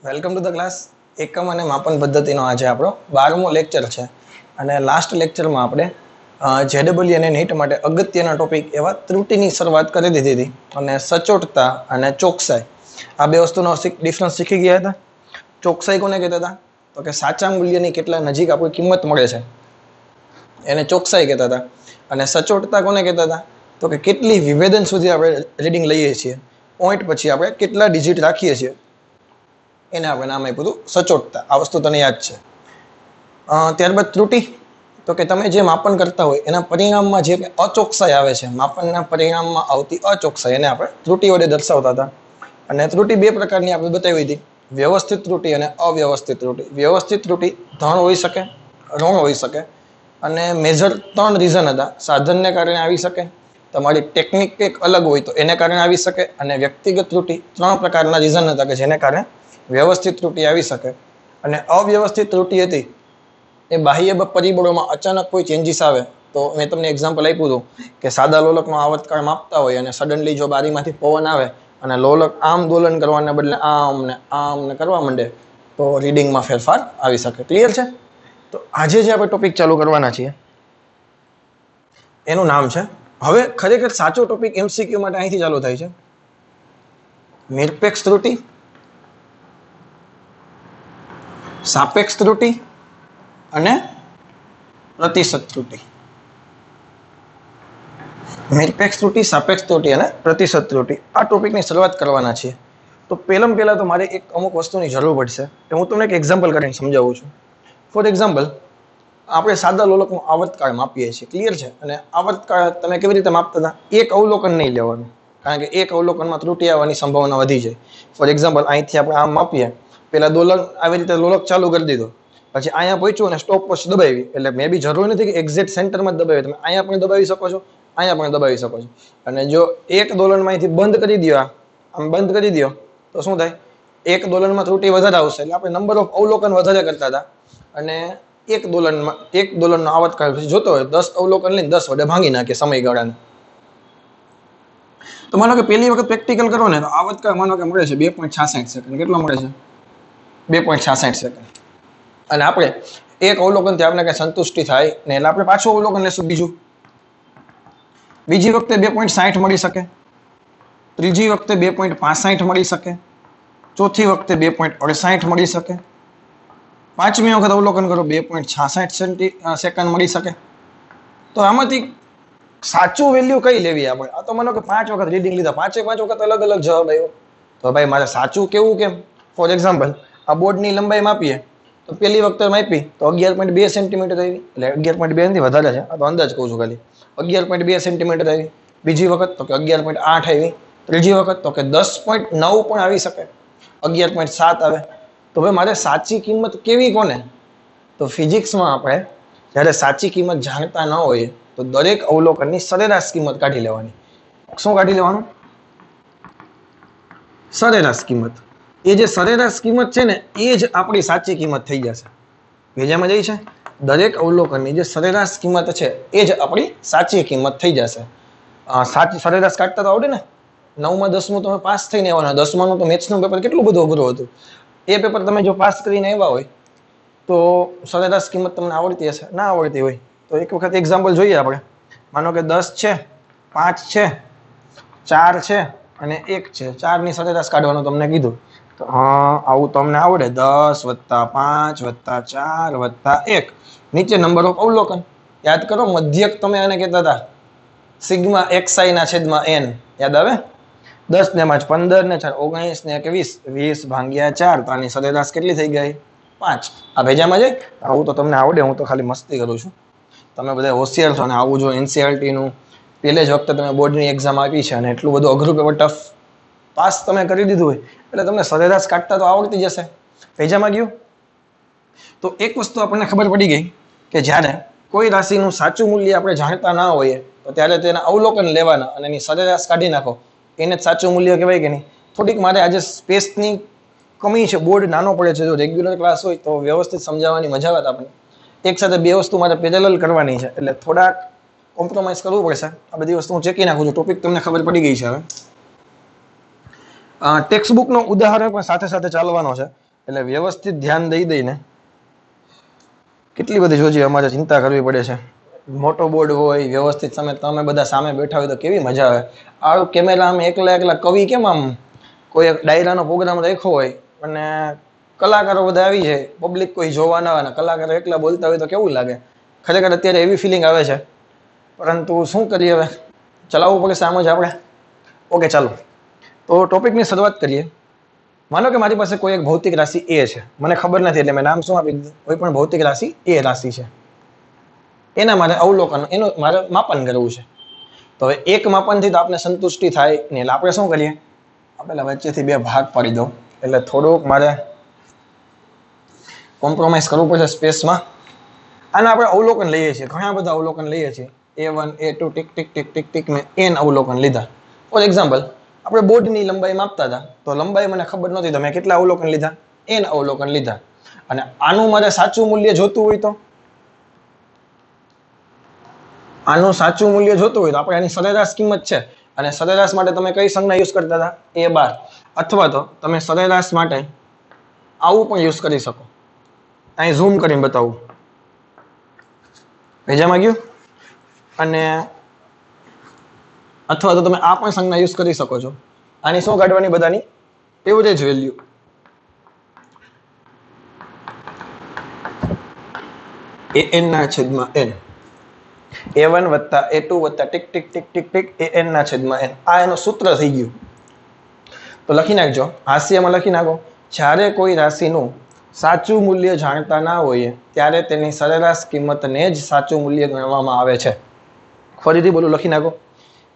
Welcome to the class. એકમ અને માપન પદ્ધતિનો આજે આપણો 12મો લેક્ચર છે અને લાસ્ટ લેક્ચરમાં આપણે જેડબલ્યુ અને નીટ માટે અગત્યના ટોપિક એવા ત્રુટિની શરૂઆત કરી દીધી હતી અને સચોટતા અને ચોકસાઈ આ બે વસ્તુનો ડિફરન્સ શીખી ગયા હતા. ચોકસાઈ કોને કહેતા હતા? તો કે સાચા મૂલ્યની કેટલા નજીક આપણી કિંમત મળે છે એને ચોકસાઈ કહેતા હતા. અને સચોટતા કોને કહેતા હતા? તો કે કેટલી વિભેદન સુધી આપણે રીડિંગ લઈએ છીએ, પોઈન્ટ પછી આપણે કેટલા ડિજિટ રાખીએ છીએ એને આપણે નામ આપ્યું હતું સચોટતા. આ વસ્તુ તને યાદ છે. ત્યારબાદ ત્રુટિ, તો કે તમે જે માપન કરતા હોય એના પરિણામમાં જે અચોકસાઈ આવે છે, માપનના પરિણામમાં આવતી અચોકસાઈ, એને આપણે ત્રુટિ વડે દર્શાવતા હતા. અને ત્રુટિ બે પ્રકારની આપણે બતાવી હતી, વ્યવસ્થિત ત્રુટિ અને અવ્યવસ્થિત ત્રુટિ. વ્યવસ્થિત ત્રુટિ ધન હોઈ શકે, ઋણ હોઈ શકે અને મેજર 3 રીઝન હતા. સાધનને કારણે આવી શકે, તમારી ટેકનિક કંઈક અલગ હોય તો એને કારણે આવી શકે, અને વ્યક્તિગત ત્રુટિ. 3 પ્રકારના રીઝન હતા કે જેને કારણે વ્યવસ્થિત ત્રુટિ આવી શકે. અને અવ્યવસ્થિત ત્રુટિ હતી એ બાહ્ય પરિબળોમાં અચાનક કોઈ ચેન્જીસ આવે તો મેં તમને એક્ઝામ્પલ આપ્યું હતું કે સાદા લોલકનો આવર્તકાળ માપતા હોય અને સડનલી જો બારીમાંથી પવન આવે અને લોલક આમ દોલન કરવાને બદલે આમ ને કરવા માંડે તો રીડિંગમાં ફેરફાર આવી શકે. ક્લિયર છે? તો આજે જે આપણે ટોપિક ચાલુ કરવાના છીએ એનું નામ છે, હવે ખરેખર સાચો ટોપિક એમસીક્યુ માટે અહીંથી ચાલુ થાય છે, નિરપેક્ષ ત્રુટિ, સાપેક્ષ ત્રુટિ અને પ્રતિશત ત્રુટિ. નિરપેક્ષ ત્રુટિ, સાપેક્ષ ત્રુટિ અને પ્રતિશત ત્રુટિ આ ટોપિકની શરૂઆત કરવાના છીએ. તો પહેલા તો મારે એક અમુક વસ્તુની જરૂર પડશે કે હું તમને એક એક્ઝામ્પલ કરીને સમજાવું છું. ફોર એક્ઝામ્પલ, આપણે સાદા લોલકનો આવર્તકાળ માપીએ છીએ. ક્લિયર છે? અને આવર્તકાળ તમે કેવી રીતે માપતા હતા? એક અવલોકન નહીં લેવાનું, કારણ કે એક અવલોકનમાં ત્રુટિ આવવાની સંભાવના વધી જાય. ફોર એક્ઝામ્પલ, અહીંથી આપણે આમ માપીએ, પેલા દોલન આવી રીતે લોલક ચાલુ કરી દીધો, પછી અહીંયા પહોંચ્યું અને સ્ટોપ વોચ દબાવી, એટલે મે બી જરૂર નથી કે એક્ઝેક્ટ સેન્ટરમાં જ દબાવી, તમે અહીંયા પણ દબાવી શકો છો, અહીંયા પણ દબાવી શકો છો. અને જો એક દોલનમાં અહીંથી બંધ કરી દો, આમ બંધ કરી દો તો શું થાય? એક દોલનમાં ત્રુટિ વધારે આવશે, એટલે આપણે નંબર ઓફ અવલોકન વધારે કરતા હતા અને એક દોલનનો આવર્તકાળ પછી જોતો હોય 10 અવલોકન લઈને 10 વડે ભાંગી નાખીએ સમયગાળાને. તો માનો કે પહેલી વખત પ્રેક્ટિકલ કરો ને તો આવર્તકાળ માનો કે મળે છે 2.66 સેકન્ડ. કેટલો મળે છે? 2.66 સેકન્ડ. અને આપણે એક અવલોકનથી આપણે કઈ સંતુષ્ટિ થાય ને એટલે આપણે પાછું અવલોકન લેશું બીજું. બીજી વખતે 2.60 મળી શકે, ત્રીજી વખતે 2.65 મળી શકે, ચોથી વખતે 2.68 મળી શકે, પાંચમી વખત અવલોકન કરો 2.66 સેકન્ડ મળી શકે. તો આમાંથી સાચું વેલ્યુ કઈ લેવી આપણે? આ તો માનો કે 5 વખત રીડિંગ લીધા, 5 વખત અલગ અલગ જવાબ આવ્યો, તો ભાઈ મારે સાચું કેવું કેમ? ફોર એક્ઝામ્પલ, આ બોર્ડની લંબાઈ માપીએ તો પહેલી વખતે માપી તો 11.2 સેન્ટીમીટર આવી, એટલે 11.2 થી વધારે છે, આ તો અંદાજ કહું છું ખાલી. 11.2 સેન્ટીમીટર આવી. બીજી વખત તો કે 11.8 આવી. ત્રીજી વખત તો કે 10.9 પણ આવી શકે, 11.7 આવે. તો ભાઈ મારે સાચી કિંમત કેવી કોને? તો ફિઝિક્સમાં આપણે જ્યારે સાચી કિંમત જાણતા ન હોઈએ તો દરેક અવલોકનની સરેરાશ કિંમત કાઢી લેવાની. શું કાઢી લેવાનું? સરેરાશ કિંમત. એ જે સરેરાશ કિંમત છે ને એ જ આપણી સાચી કિંમત થઈ જશે. ભેજામાં જાય છે? દરેક અવલોકનની જે સરેરાશ કિંમત છે એ જ આપણી સાચી કિંમત થઈ જશે. સાચી સરેરાશ કાઢતા તો આવડે ને? 9માં 10મું તમે પાસ થઈને આવવાના. 10માનું તો મેથ્સનું પેપર કેટલું બધું અઘરું હતું. એ પેપર તમે જો પાસ કરીને આવ્યા હોય તો સરેરાશ કિંમત તમને આવડતી હશે. ના આવડતી હોય તો એક વખત એક્ઝામ્પલ જોઈએ આપણે. માનો કે 10 છે, 5 છે, 4 છે અને 1 છે. 4ની સરેરાશ કાઢવાનું તમને કીધું તો આવું તમને આવડે. 10 + 5 + 4 + 1. નીચે નંબર ઓફ અવલોકન. યાદ કરો, મધ્યક તમે આને કહેતા હતા સિગ્મા xi/n. યાદ આવે? 10 ને 5 15 ને 4 19 ને 21 20/4. તો આની સરેરાશ કેટલી થઈ ગઈ? 5. આ ભેજામાં જાય? આવું તો તમને આવડે, હું તો ખાલી મસ્તી કરું છું. તમે બધા હોશિયાર છો અને આવું જો એનસીઆરટી નું પહેલે જ વખતે તમે બોર્ડની એક્ઝામ આપી છે અને એટલું બધું અઘરું પેપર ટફ પાસ તમે કરી દીધું હોય એટલે તમને સરેરાશ કાઢતા તો આવડતી જશે. ભેજામાં ગયું? તો એક વસ્તુ આપણને ખબર પડી ગઈ કે જ્યારે કોઈ રાશિનું સાચું મૂલ્ય આપણે જાણતા ના હોઈએ તો ત્યારે તેના અવલોકન લેવાના અને એની સરેરાશ કાઢી નાખો, એને જ સાચું મૂલ્ય કહેવાય કે નહીં? થોડીક મારે આજે સ્પેસની કમી છે, બોર્ડ નાનો પડે છે. જો રેગ્યુલર ક્લાસ હોય તો વ્યવસ્થિત સમજાવવાની મજા આવે આપણને. એક સાથે બે વસ્તુ મારે પેરેલલ કરવાની છે એટલે થોડાક કોમ્પ્રોમાઇઝ કરવું પડશે. આ બધી વસ્તુ હું ચેકી નાખું છું. ટોપિક તમને ખબર પડી ગઈ છે હવે. ટેક્સ્ટ બુકનો ઉદાહરણ પણ સાથે સાથે ચાલવાનો છે. એટલે વ્યવસ્થિત ધ્યાન દઈ દઈને કેટલી બધી જોજી અમારે ચિંતા કરવી પડે છે. મોટો બોર્ડ હોય વ્યવસ્થિત તમે બધા સામે બેઠા હોય તો કેવી મજા આવે. આવું કેમેરા આમ એકલા કવિ કેમ આમ કોઈ એક ડાયરાનો પ્રોગ્રામ રાખ્યો હોય અને કલાકારો બધા આવી જાય, પબ્લિક કોઈ જોવા ના આવે, કલાકારો એકલા બોલતા હોય તો કેવું લાગે. ખરેખર અત્યારે એવી ફિલિંગ આવે છે, પરંતુ શું કરીએ હવે, ચલાવવું પડે સામે જ આપણે. ઓકે ચાલો, તો ટોપિકની શરૂઆત કરીએ. માનો કે મારી પાસે કોઈ એક ભૌતિક રાશિ એ છે, મને ખબર નથી એટલે મેં નામ શું આપી દીધું, કોઈ પણ ભૌતિક રાશિ એ રાશિ છે. એના મારે અવલોકન, એનું મારે માપન કરવું છે. તો હવે એક માપનથી તો આપણે સંતુષ્ટિ થાય ને, એટલે આપણે શું કરીએ, આપણે વચ્ચેથી બે ભાગ પાડી દો, એટલે થોડુંક મારે કોમ્પ્રોમાઇઝ કરવું પડશે સ્પેસમાં. આને આપણે અવલોકન લઈએ છીએ, ઘણા બધા અવલોકન લઈએ છીએ. A1 A2 ટીક ટીક ટીક ટીક ટીક મેં n અવલોકન લીધા. ફોર એક્ઝામ્પલ, આપણે બોર્ડની લંબાઈ માપતા હતા, તો લંબાઈ મને ખબર નહોતી, તો મેં કેટલા અવલોકન લીધા, n અવલોકન લીધા. અને આનું મારે સાચું મૂલ્ય જોતું હોય તો, આનું સાચું મૂલ્ય જોતું હોય તો આપણે આની સરેરાશ કિંમત છે, અને સરેરાશ માટે તમે કઈ સંજ્ઞા યુઝ કરતા હતા, A12, અથવા તો તમે સરેરાશ માટે આવું પણ યુઝ કરી શકો. અહીં ઝૂમ કરીને બતાવું, ભેજામાં ગયું. અને અથવા તો તમે આ પણ સંજ્ઞા યુઝ કરી શકો છો. આની શું કાઢવાની, બધાની એવરેજ વેલ્યુ. an ના છેદમાં n, A1 વત્તા A2 વત્તા ટીક ટીક ટીક ટીક ટીક an ના છેદમાં n. આ એનું સૂત્ર થઈ ગયું. તો લખી નાખજો, હાસ્યમાં લખી નાખો, જ્યારે કોઈ રાશિનું સાચું મૂલ્ય જાણતા ના હોઈએ ત્યારે તેની સરેરાશ કિંમતને જ સાચું મૂલ્ય ગણવામાં આવે છે. ફરીથી બોલું, લખી નાખો,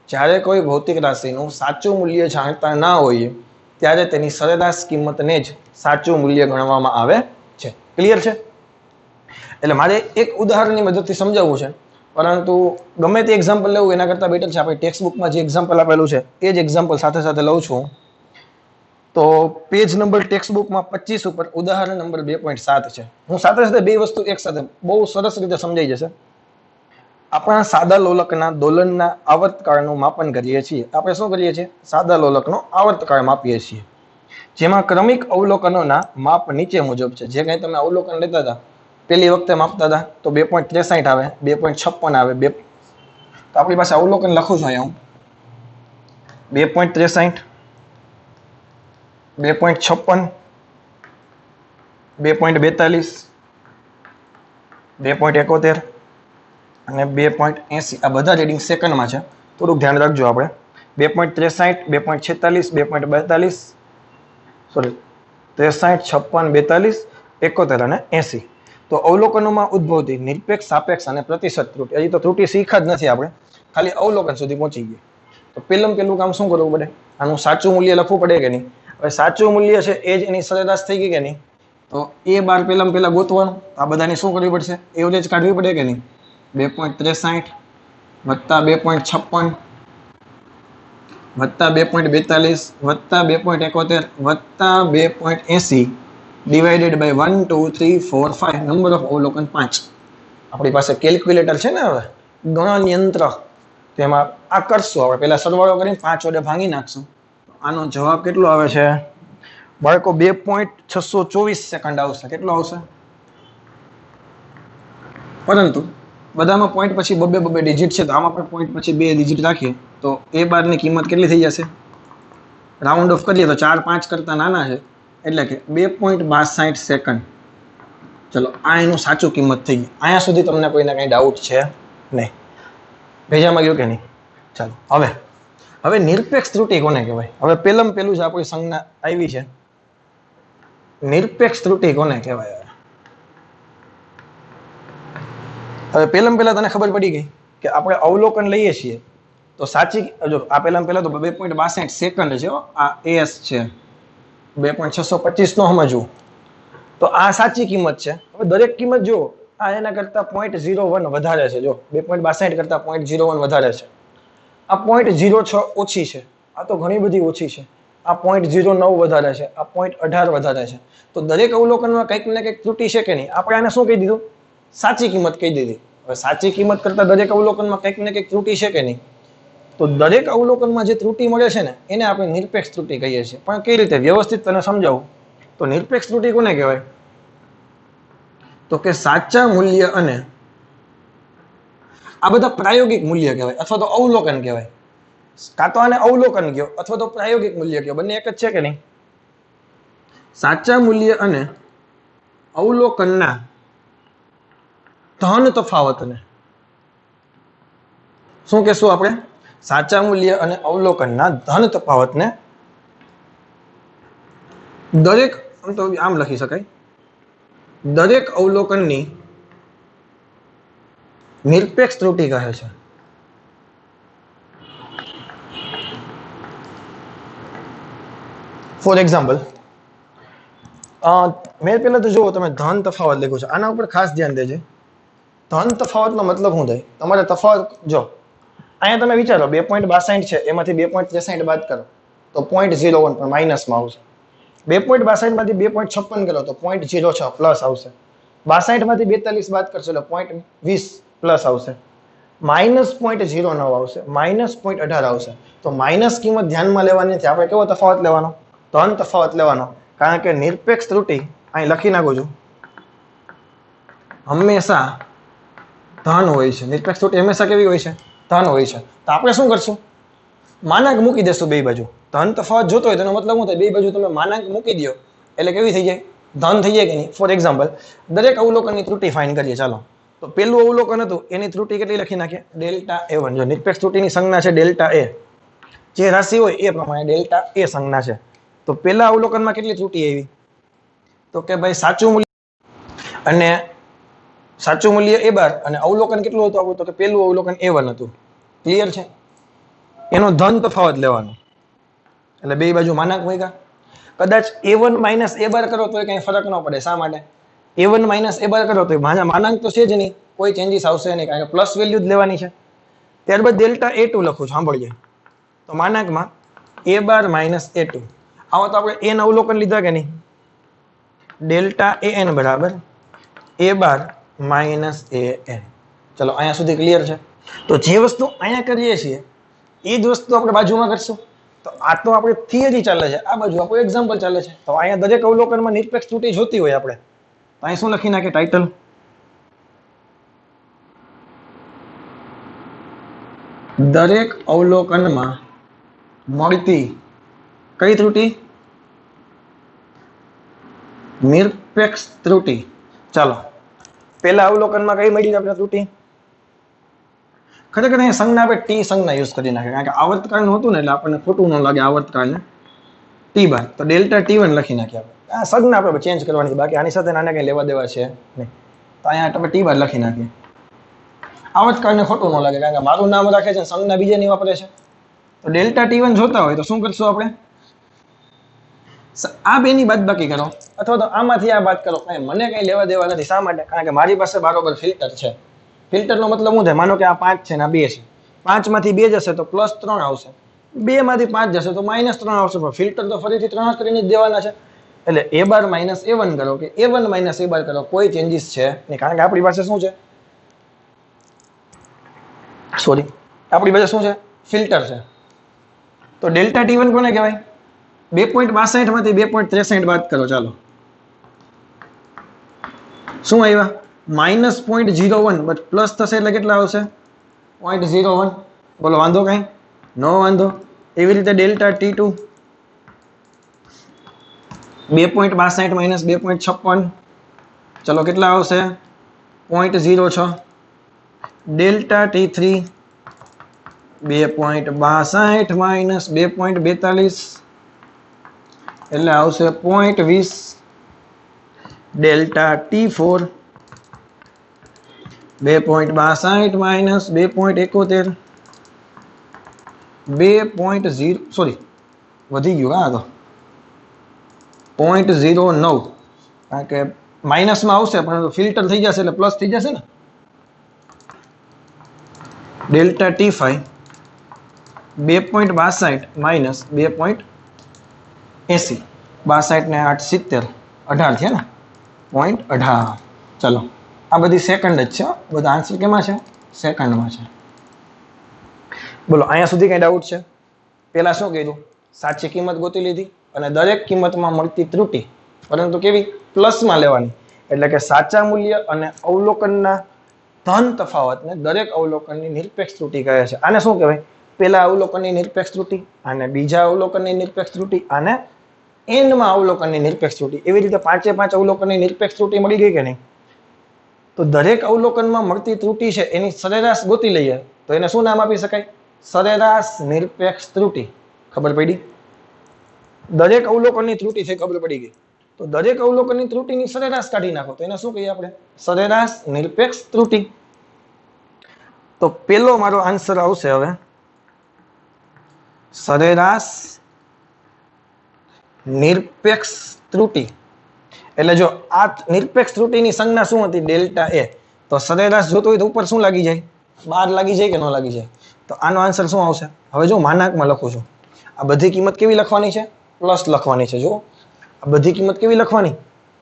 જ્યારે કોઈ ભૌતિક રાશિનું સાચું મૂલ્ય જાણતા ના હોઈએ ત્યારે તેની સરેરાશ કિંમતને જ સાચું મૂલ્ય ગણવામાં આવે છે. ક્લિયર છે? એટલે મારે એક ઉદાહરણની મદદથી સમજાવવું છે, પરંતુ ગમે તે એક્ઝામ્પલ લેવું એના કરતાં બેટર છે આપણે ટેક્સ્ટ બુકમાં જે એક્ઝામ્પલ આપેલું છે એ જ એક્ઝામ્પલ સાથે સાથે લઉં છું. તો પેજ નંબર ટેક્સ્ટ બુકમાં 25 ઉપર ઉદાહરણ નંબર 2.7 છે. હું સાથે સાથે બે વસ્તુ એક સાથે બહુ સરસ રીતે સમજાઈ જશે. આપણા સાદા લોલકના દોલનના આવર્તકાળનું માપન કરીએ છીએ. આપણે શું કરીએ છીએ? સાદા લોલકનો આવર્તકાળ માપીએ છીએ, જેમાં ક્રમિક અવલોકનોના માપ નીચે મુજબ છે. જે કંઈ તમે અવલોકન લેતા હતા, પેલી વખતે માપતા હતા તો 2.63 આવે, 2.56 આવે, તો આપણી પાસે અવલોકન લખું છું અહીંયા હું, 2.63, 2.56, 2.42, 2.71 અને 2.80. આ બધા રીડિંગ સેકન્ડમાં છે, થોડુંક ધ્યાન રાખજો. આપણે 2.63, 2.46, 2.42, સોરી 63, 56, 42, 71 અને 80. તો અવલોકનોમાં ઉદ્ભવતી નિરપેક્ષ, સાપેક્ષ અને પ્રતિશત ત્રુટિ. હજી તો ત્રુટિ શીખા જ નથી આપણે, ખાલી અવલોકન સુધી પહોંચી ગયા. તો પેલું કામ શું કરવું પડે? આનું સાચું મૂલ્ય લખવું પડે કે નહીં? હવે સાચું મૂલ્ય છે એ જ એની સરેરાશ થઈ ગઈ કે નહીં? તો A12 પહેલા ગોતવાનું. આ બધાની શું કરવી પડશે? એવરેજ કાઢવી પડે કે નહીં? 2.63 વત્તા 2.56 વત્તા 2.42 વત્તા 2.71 વત્તા 2.80 ડિવાઇડેડ બાય 1 2 3 4 5, નંબર ઓફ અવલોકન 5. આપણી પાસે કેલ્ક્યુલેટર છે ને, હવે ગણન યંત્ર, તેમાં આ કરશું. આપણે પહેલા સરવાળો કરીને 5 વડે ભાંગી નાખશું. આનો જવાબ કેટલો આવે છે બાળકો? 2.624 સેકન્ડ આવશે. કેટલો આવશે? પરંતુ બધામાં પોઈન્ટ પછી બબે ડિજિટ છે, તો આમાં પણ પોઈન્ટ પછી 2 ડિજિટ રાખીએ તો A12 ની કિંમત કેટલી થઈ જશે? રાઉન્ડ ઓફ કરીએ તો 4 5 કરતા નાના છે, એટલે કે 2.62 સેકન્ડ. ચલો, આ એનું સાચું કિંમત થઈ ગઈ. અહીંયા સુધી તમને કોઈને કંઈ ડાઉટ છે નહીં? ભેજામાં ગયું કે નહીં? ચાલો, હવે નિરપેક્ષ ત્રુટિ કોને કહેવાય? હવે પેલું જ આપણી સંજ્ઞા આવી છે, નિરપેક્ષ ત્રુટિ કોને કહેવાય? હવે પહેલા તને ખબર પડી ગઈ કે આપણે અવલોકન લઈએ છીએ તો સાચી, જો આ પહેલા તો 2.62 સેકન્ડ છે, આ એસ છે, 2.625 નો સમજવું, તો આ સાચી કિંમત છે. હવે દરેક કિંમત જો આ એના કરતા 0.01 વધારે છે, જો 2.62 કરતા 0.01 વધારે છે, આ 0.06 ઓછી છે, આ તો ઘણી બધી ઓછી છે, આ 0.09 વધારે છે, આ 0.18 વધારે છે. તો દરેક અવલોકનમાં કંઈક ને કંઈક ત્રુટિ છે કે નહીં? આપણે આને શું કહી દીધું? સાચી કિંમત કહી દીધી. હવે સાચી કિંમત કરતા દરેક અવલોકનમાં કંઈક ને કંઈક ત્રુટિ છે કે નહીં? તો દરેક અવલોકનમાં જે ત્રુટિ મળે છે ને એને આપણે નિરપેક્ષ ત્રુટિ કહીએ છીએ. પણ કઈ રીતે? વ્યવસ્થિત તને સમજાવું. તો નિરપેક્ષ ત્રુટિ કોને કહેવાય? તો કે સાચા મૂલ્ય અને આ બધા પ્રાયોગિક મૂલ્ય કહેવાય અથવા તો અવલોકન કહેવાય. કાં તો આને અવલોકન કયો અથવા તો પ્રાયોગિક મૂલ્ય કયો, બંને એક જ છે કે નહીં? સાચા મૂલ્ય અને અવલોકનના ધન તફાવતને શું કહેશું આપણે? સાચા મૂલ્ય અને અવલોકનના ધન તફાવતને દરેક, તો આમ લખી શકાય, દરેક અવલોકનની નિરપેક્ષ ત્રુટિ કહે છે. ફોર એક્ઝામ્પલ, મેં પહેલા તો જુઓ તમે ધન તફાવત લખ્યું છે, આના ઉપર ખાસ ધ્યાન દેજે. ધન તફાવતનો મતલબ શું થાય? તમારે તફાવત જો અહીંયા તમે વિચારો 2.62 છે, એમાંથી 2.63 બાદ કરો તો 0.01 પણ માઇનસમાં આવશે. 2.62 માંથી 2.56 કરો તો 0.06 પ્લસ આવશે. 62 માંથી 42 બાદ કરશો એટલે 0.20 પ્લસ આવશે. -0.09 આવશે, -0.18 આવશે. તો માઇનસ કિંમત ધ્યાનમાં લેવાની નથી, આપણે કેવો તફાવત લેવાનો? ધન તફાવત લેવાનો. કારણ કે નિરપેક્ષ ત્રુટિ અહીં લખી નાખું છું, હંમેશા ધન હોય છે. નિરપેક્ષ ત્રુટિ હંમેશા કેવી હોય છે? ધન હોય છે. તો આપણે શું કરશું? માનાંક મૂકી દેશું બે બાજુ. ધન તફાવત જોતો હોય તેનો મતલબ શું થાય? બે બાજુ તમે માનાંક મૂકી દો એટલે કેવી થઈ જાય? ધન થઈ જાય કે નહીં? ફોર એક્ઝામ્પલ, દરેક અવલોકનની ત્રુટિ ફાઇન કરીએ. ચાલો, તો પેલું અવલોકન હતું એની ત્રુટિ કેટલી લખી નાખીએ? Delta A1. જો નિરપેક્ષ ત્રુટિની સંજ્ઞા છે ડેલ્ટા A, જે રાશિ હોય એ પ્રમાણે ડેલ્ટા A સંજ્ઞા છે. તો પેલા અવલોકનમાં કેટલી ત્રુટિ આવી? તો કે ભાઈ સાચું મૂલ્ય અને સાચું મૂલ્ય A બાર અને અવલોકન કેટલું હતું આપણું? તો કે પેલું અવલોકન A1 હતું. ક્લિયર છે? એનો ધન તફાવત લેવાનો એટલે બે બાજુ માનાંક મૂક્યા. કદાચ A1 માઇનસ A બાર કરો તો કઈ ફરક ન પડે. શા માટે? A1 માઇનસ A બાર કરો તો માનાંક તો છે જ નહીં, કોઈ ચેન્જીસ આવશે નહીં, કારણ કે પ્લસ વેલ્યુ જ લેવાની છે. ત્યારબાદ ડેલ્ટા A2 લખું છું, સાંભળીએ. તો માનાંકમાં A બાર માઇનસ A2. આવો તો આપણે n અવલોકન લીધા કે નહીં? ડેલ્ટા AN બરાબર A બાર માઇનસ AN. ચલો અહીંયા સુધી ક્લિયર છે? તો જે વસ્તુ અહીંયા કરીએ છીએ એ જ વસ્તુ આપણે બાજુમાં કરશું. તો આ તો આપણે થિયરી ચાલે છે, આ બાજુ આપણું એક્ઝામ્પલ ચાલે છે. તો અહીંયા દરેક અવલોકનમાં નિરપેક્ષ ત્રુટિ જોતી હોય આપણે, તો અહીં શું લખી નાખે ટાઇટલ? દરેક અવલોકનમાં મળતી કઈ ત્રુટિ? નિરપેક્ષ ત્રુટિ. ચાલો, પેલા અવલોકનમાં કઈ મળી આપણે ત્રુટિ? ખરેખર અહીંયા સંજ્ઞા આપણે ટી સંજ્ઞા યુઝ કરી નાખે, કારણ કે આવર્તકાળનું હતું ને એટલે આપણને ખોટું ન લાગે આવર્તકાળને. ટી બાર, તો ડેલ્ટા T1 લખી નાખીએ આપણે. આ સંજ્ઞા આપણે ચેન્જ કરવાની છે, બાકી આની સાથે નાના કંઈ લેવા દેવા છે નહીં. તો અહીંયા આપણે ટી બાર લખી નાખીએ. આવર્તકાળને ખોટું ન લાગે, કારણ કે મારું નામ રાખે છે, સંજ્ઞા બીજાની વાપરે છે. તો ડેલ્ટા T1 જોતા હોય તો શું કરશું આપણે? આ બેની બાદબાકી કરો અથવા તો આમાંથી આ બાદ કરો, કાંઈ મને કંઈ લેવા દેવા નથી. શા માટે? કારણ કે મારી પાસે બરાબર ફિલ્ટર છે. ફિલ્ટરનો મતલબ શું થાય? માનો કે આ 5 છે ને આ 2 છે. 5 માંથી 2 જશે તો +3 આવશે, 2 માંથી 5 જશે તો -3 આવશે. પણ ફિલ્ટર તો ફરીથી 3 જ કરીને જ દેવાના છે. એટલે A બાર માઇનસ A1 કરો કે A1 માઇનસ A બાર કરો, કોઈ ચેન્જીસ છે નહીં, કારણ કે આપણી પાસે શું છે? સોરી, આપણી પાસે શું છે? ફિલ્ટર છે. તો ડેલ્ટા T1 કોને કહેવાય? 2.62 માંથી 2.63 બાદ કરો. ચાલો, શું આવ્યા? -0.01, બટ પ્લસ થશે એટલે કેટલા આવશે? 0.01. બોલો, વાંધો કઈ? નો વાંધો. એવી રીતે ડેલ્ટા T2 2.62 માઇનસ 2.56, ચલો કેટલા આવશે? 0.06. ડેલ્ટા T3 2.62 માઇનસ 2.42 એટલે આવશે 0.20. ડેલ્ટા T4 2.62 માઇનસ 2.71 2.0, સોરી વધી ગયું હા, તો 0.09, કારણ કે માઇનસમાં આવશે પણ ફિલ્ટર થઈ જશે એટલે પ્લસ થઈ જશે ને. ડેલ્ટા T5 2.62 માઇનસ 2.80, 62 ને 8 70, 18 છે ને, 0.18. ચલો, આ બધી સેકન્ડ જ છે, બધા આન્સર કેમાં છે? સેકન્ડમાં છે. બોલો, અહીંયા સુધી કઈ ડાઉટ છે? પેલા શું કીધું? સાચી કિંમત ગોતી લીધી અને દરેક કિંમતમાં મળતી ત્રુટિ પરંતુ કેવી પ્લસમાં લેવાની, એટલે કે સાચા મૂલ્ય અને અવલોકનના ધન તફાવતને દરેક અવલોકનની નિરપેક્ષ ત્રુટિ કહે છે. આને શું કહેવાય? પેલા અવલોકનની નિરપેક્ષ ત્રુટિ, અને બીજા અવલોકનની નિરપેક્ષ ત્રુટિ, અને એન્ડમાં અવલોકનની નિરપેક્ષ ત્રુટિ. એવી રીતે 5 અવલોકનની નિરપેક્ષ ત્રુટિ મળી ગઈ કે નહીં? તો દરેક અવલોકનમાં મળતી ત્રુટિ છે એની સરેરાશ ગોતી લઈએ તો એને શું નામ આપી શકાય? સરેરાશ નિરપેક્ષ ત્રુટિ. ખબર પડી? દરેક અવલોકનની ત્રુટિ છે ખબર પડી ગઈ. તો દરેક અવલોકનની ત્રુટિની સરેરાશ કાઢી નાખો તો એને શું કહીએ આપણે? સરેરાશ નિરપેક્ષ ત્રુટિ. તો પેલો મારો આન્સર આવશે હવે સરેરાશ નિરપેક્ષ ત્રુટિ. એટલે જો આ નિરપેક્ષ ત્રુટિની સંજ્ઞા શું હતી? ડેલ્ટા એ. તો સરેરાશ જોતો હોય તો ઉપર શું લાગી જાય? 12 લાગી જાય કે ન લાગી જાય? તો આનો આન્સર શું આવશે? હવે જો માનાંકમાં લખું છું, આ બધી કિંમત કેવી લખવાની છે? પ્લસ લખવાની છે. જો આ બધી કિંમત કેવી લખવાની?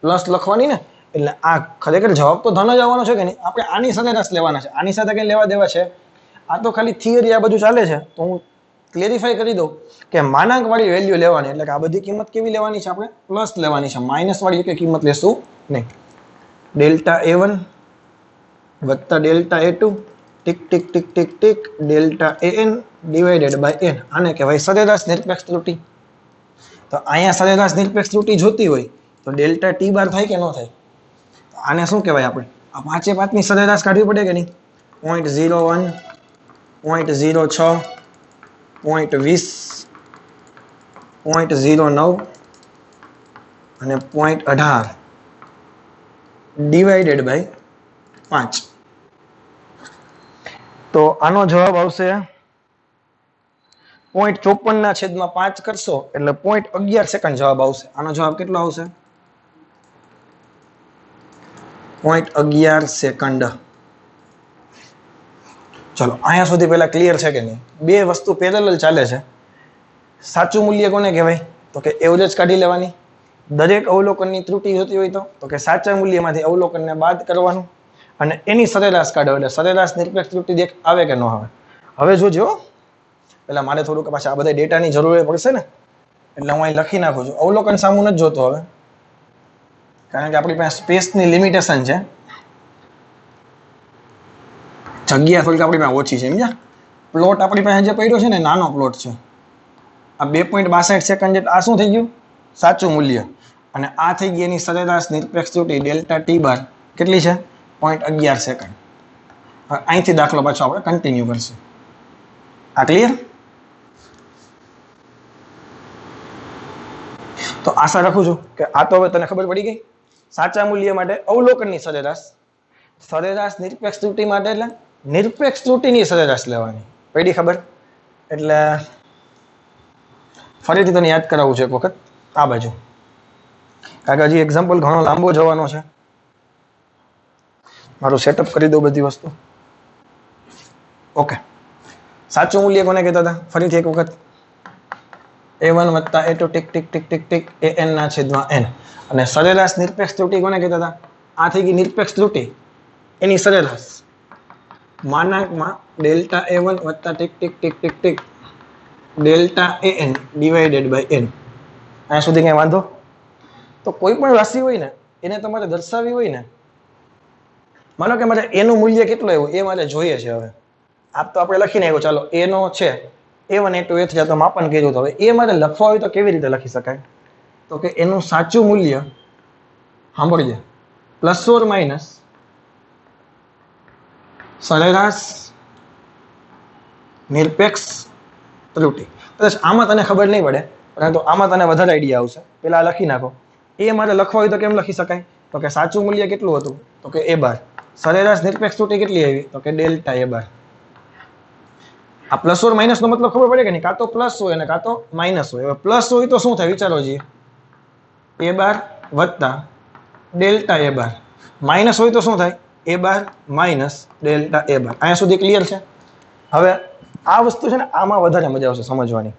પ્લસ લખવાની ને. એટલે આ ખરેખર જવાબ તો ધન જ આવવાનો છે કે નહીં? આપણે આની સરેરાશ લેવાના છે, આની સાથે કઈ લેવા દેવા છે? આ તો ખાલી થિયરી આ બધું ચાલે છે. તો હું ક્લેરિફાઈ કરી દઉં કે માનાંક વાળી વેલ્યુ લેવાની, એટલે કે આ બધી કિંમત કેવી લેવાની છે? આપણે પ્લસ લેવાની છે, માઇનસ વાળી કે કિંમત લેશું નહીં. ડેલ્ટા A1 વત્તા ડેલ્ટા A2 ટીક ટીક ટીક ટીક ટીક delta AN divided by n. આને કહેવાય સરેરાશ નિરપેક્ષ ત્રુટિ. તો અહીંયા સરેરાશ નિરપેક્ષ ત્રુટિ જોતી હોય તો ડેલ્ટા T બાર થાય કે ન થાય? આને શું કહેવાય? આપણે આ 5 ની સરેરાશ કાઢવી પડે કે નહીં? 0.01 0.06 0.20 0.09 અને 0.18 ડિવાઇડેડ બાય 5. તો આનો જવાબ આવશે 0.54 ના છેદમાં 5 કરશો એટલે 0.11 સેકન્ડ જવાબ આવશે. આનો જવાબ કેટલો આવશે? 0.11 સેકન્ડ. ચલો અહીંયા સુધી પહેલા ક્લિયર છે કે નહીં? બે વસ્તુ પેરેલલ ચાલે છે. સાચું મૂલ્ય કોને કહેવાય? તો કે એવરેજ કાઢી લેવાની. દરેક અવલોકનની ત્રુટિ જોતી હોય તો કે સાચા મૂલ્યમાંથી અવલોકનને બાદ કરવાનું અને એની સરેરાશ કાઢો એટલે સરેરાશ નિરપેક્ષ ત્રુટિ આવે કે ન આવે? હવે જોજો, પેલા મારે થોડુંક પાછા આ બધા ડેટાની જરૂર પડશે ને, એટલે હું અહીં લખી નાખું છું. અવલોકન સામું નથી જોતો હવે, કારણ કે આપણી પાસે સ્પેસની લિમિટેશન છે, જગ્યા થોડીક આપણી પાસે ઓછી છે, સમજ્યા? પ્લોટ આપણી પાસે જે પડ્યો છે ને નાનો પ્લોટ છે. આ 2.62 સેકન્ડ આ શું થઈ ગયું? સાચું મૂલ્ય. અને આ થઈ ગઈ એની સરેરાશ નિરપેક્ષ ત્રુટિ ડેલ્ટા T બાર કેટલી છે? 0.11 સેકન્ડ. હવે અહીંથી દાખલો પાછો આપણે કન્ટિન્યુ કરશું. આ ક્લિયર? તો આશા રાખું છું કે આ તો હવે તને ખબર પડી ગઈ. સાચા મૂલ્ય માટે અવલોકનની સરેરાશ, સરેરાશ નિરપેક્ષ ત્રુટિ માટે એટલે નિરપેક્ષ ત્રુટિની સરેરાશ લેવાની. પડી ખબર? એટલે ફરીથી તને યાદ કરાવવું છે એક વખત આ બાજુ, કારણ કે હજી એક્ઝામ્પલ ઘણો લાંબો જવાનો છે. મારું સેટઅપ કરી દઉં બધી વસ્તુ. ઓકે, સાચું મૂલ્ય કોને કહેતા હતા? ફરીથી એક વખત A1 વત્તા A2 ટીક ટીક ટીક ટીક ટીક AN ના છેદમાં n. અને સરેરાશ નિરપેક્ષ ત્રુટિ કોને કહેતા હતા? આ થઈ ગઈ નિરપેક્ષ ત્રુટિ, એની સરેરાશ માનાંકમાં ડેલ્ટા A1 વત્તા ટીક ટીક ટીક ટીક ટીક delta AN divided by n. અહીંયા સુધી કઈ વાંધો? તો કોઈ પણ રાશિ હોય ને એને તમારે દર્શાવવી હોય ને, માનો કે મારે એનું મૂલ્ય કેટલું આવ્યું એ મારે જોઈએ છે. હવે આપ તો આપણે લખીને આવ્યો, ચાલો એ નો છે A1 A2 A3 તો માપન કર્યું. તો હવે એ મારે લખવા હોય તો કેવી રીતે લખી શકાય? તો કે એનું સાચું મૂલ્ય સાંભળજે, પ્લસ ઓર માઇનસ સરેરાશ નિરપેક્ષ ત્રુટિ. કદાચ આમાં તને ખબર નહીં પડે, પરંતુ આમાં તને વધારે આઈડિયા આવશે. પેલા લખી નાખો. એ મારે લખવા હોય તો કેમ લખી શકાય? તો કે સાચું મૂલ્ય કેટલું હતું? તો કે A બાર. સરેરાશ નિરપેક્ષ ત્રુટિ કેટલી આવી? તો કે ડેલ્ટા A બાર. આ પ્લસ ઓર માઇનસ નો મતલબ ખબર પડે કે નહીં? કાં તો પ્લસ હોય અને કાં તો માઇનસ હોય. હવે પ્લસ હોય તો શું થાય વિચારો જી? A બાર વત્તા ડેલ્ટા A બાર. માઇનસ હોય તો શું થાય? A bar minus delta A બાર. અહીંયા સુધી ક્લિયર છે? હવે આ વસ્તુ છે ને આમાં વધારે મજા આવશે સમજવાની.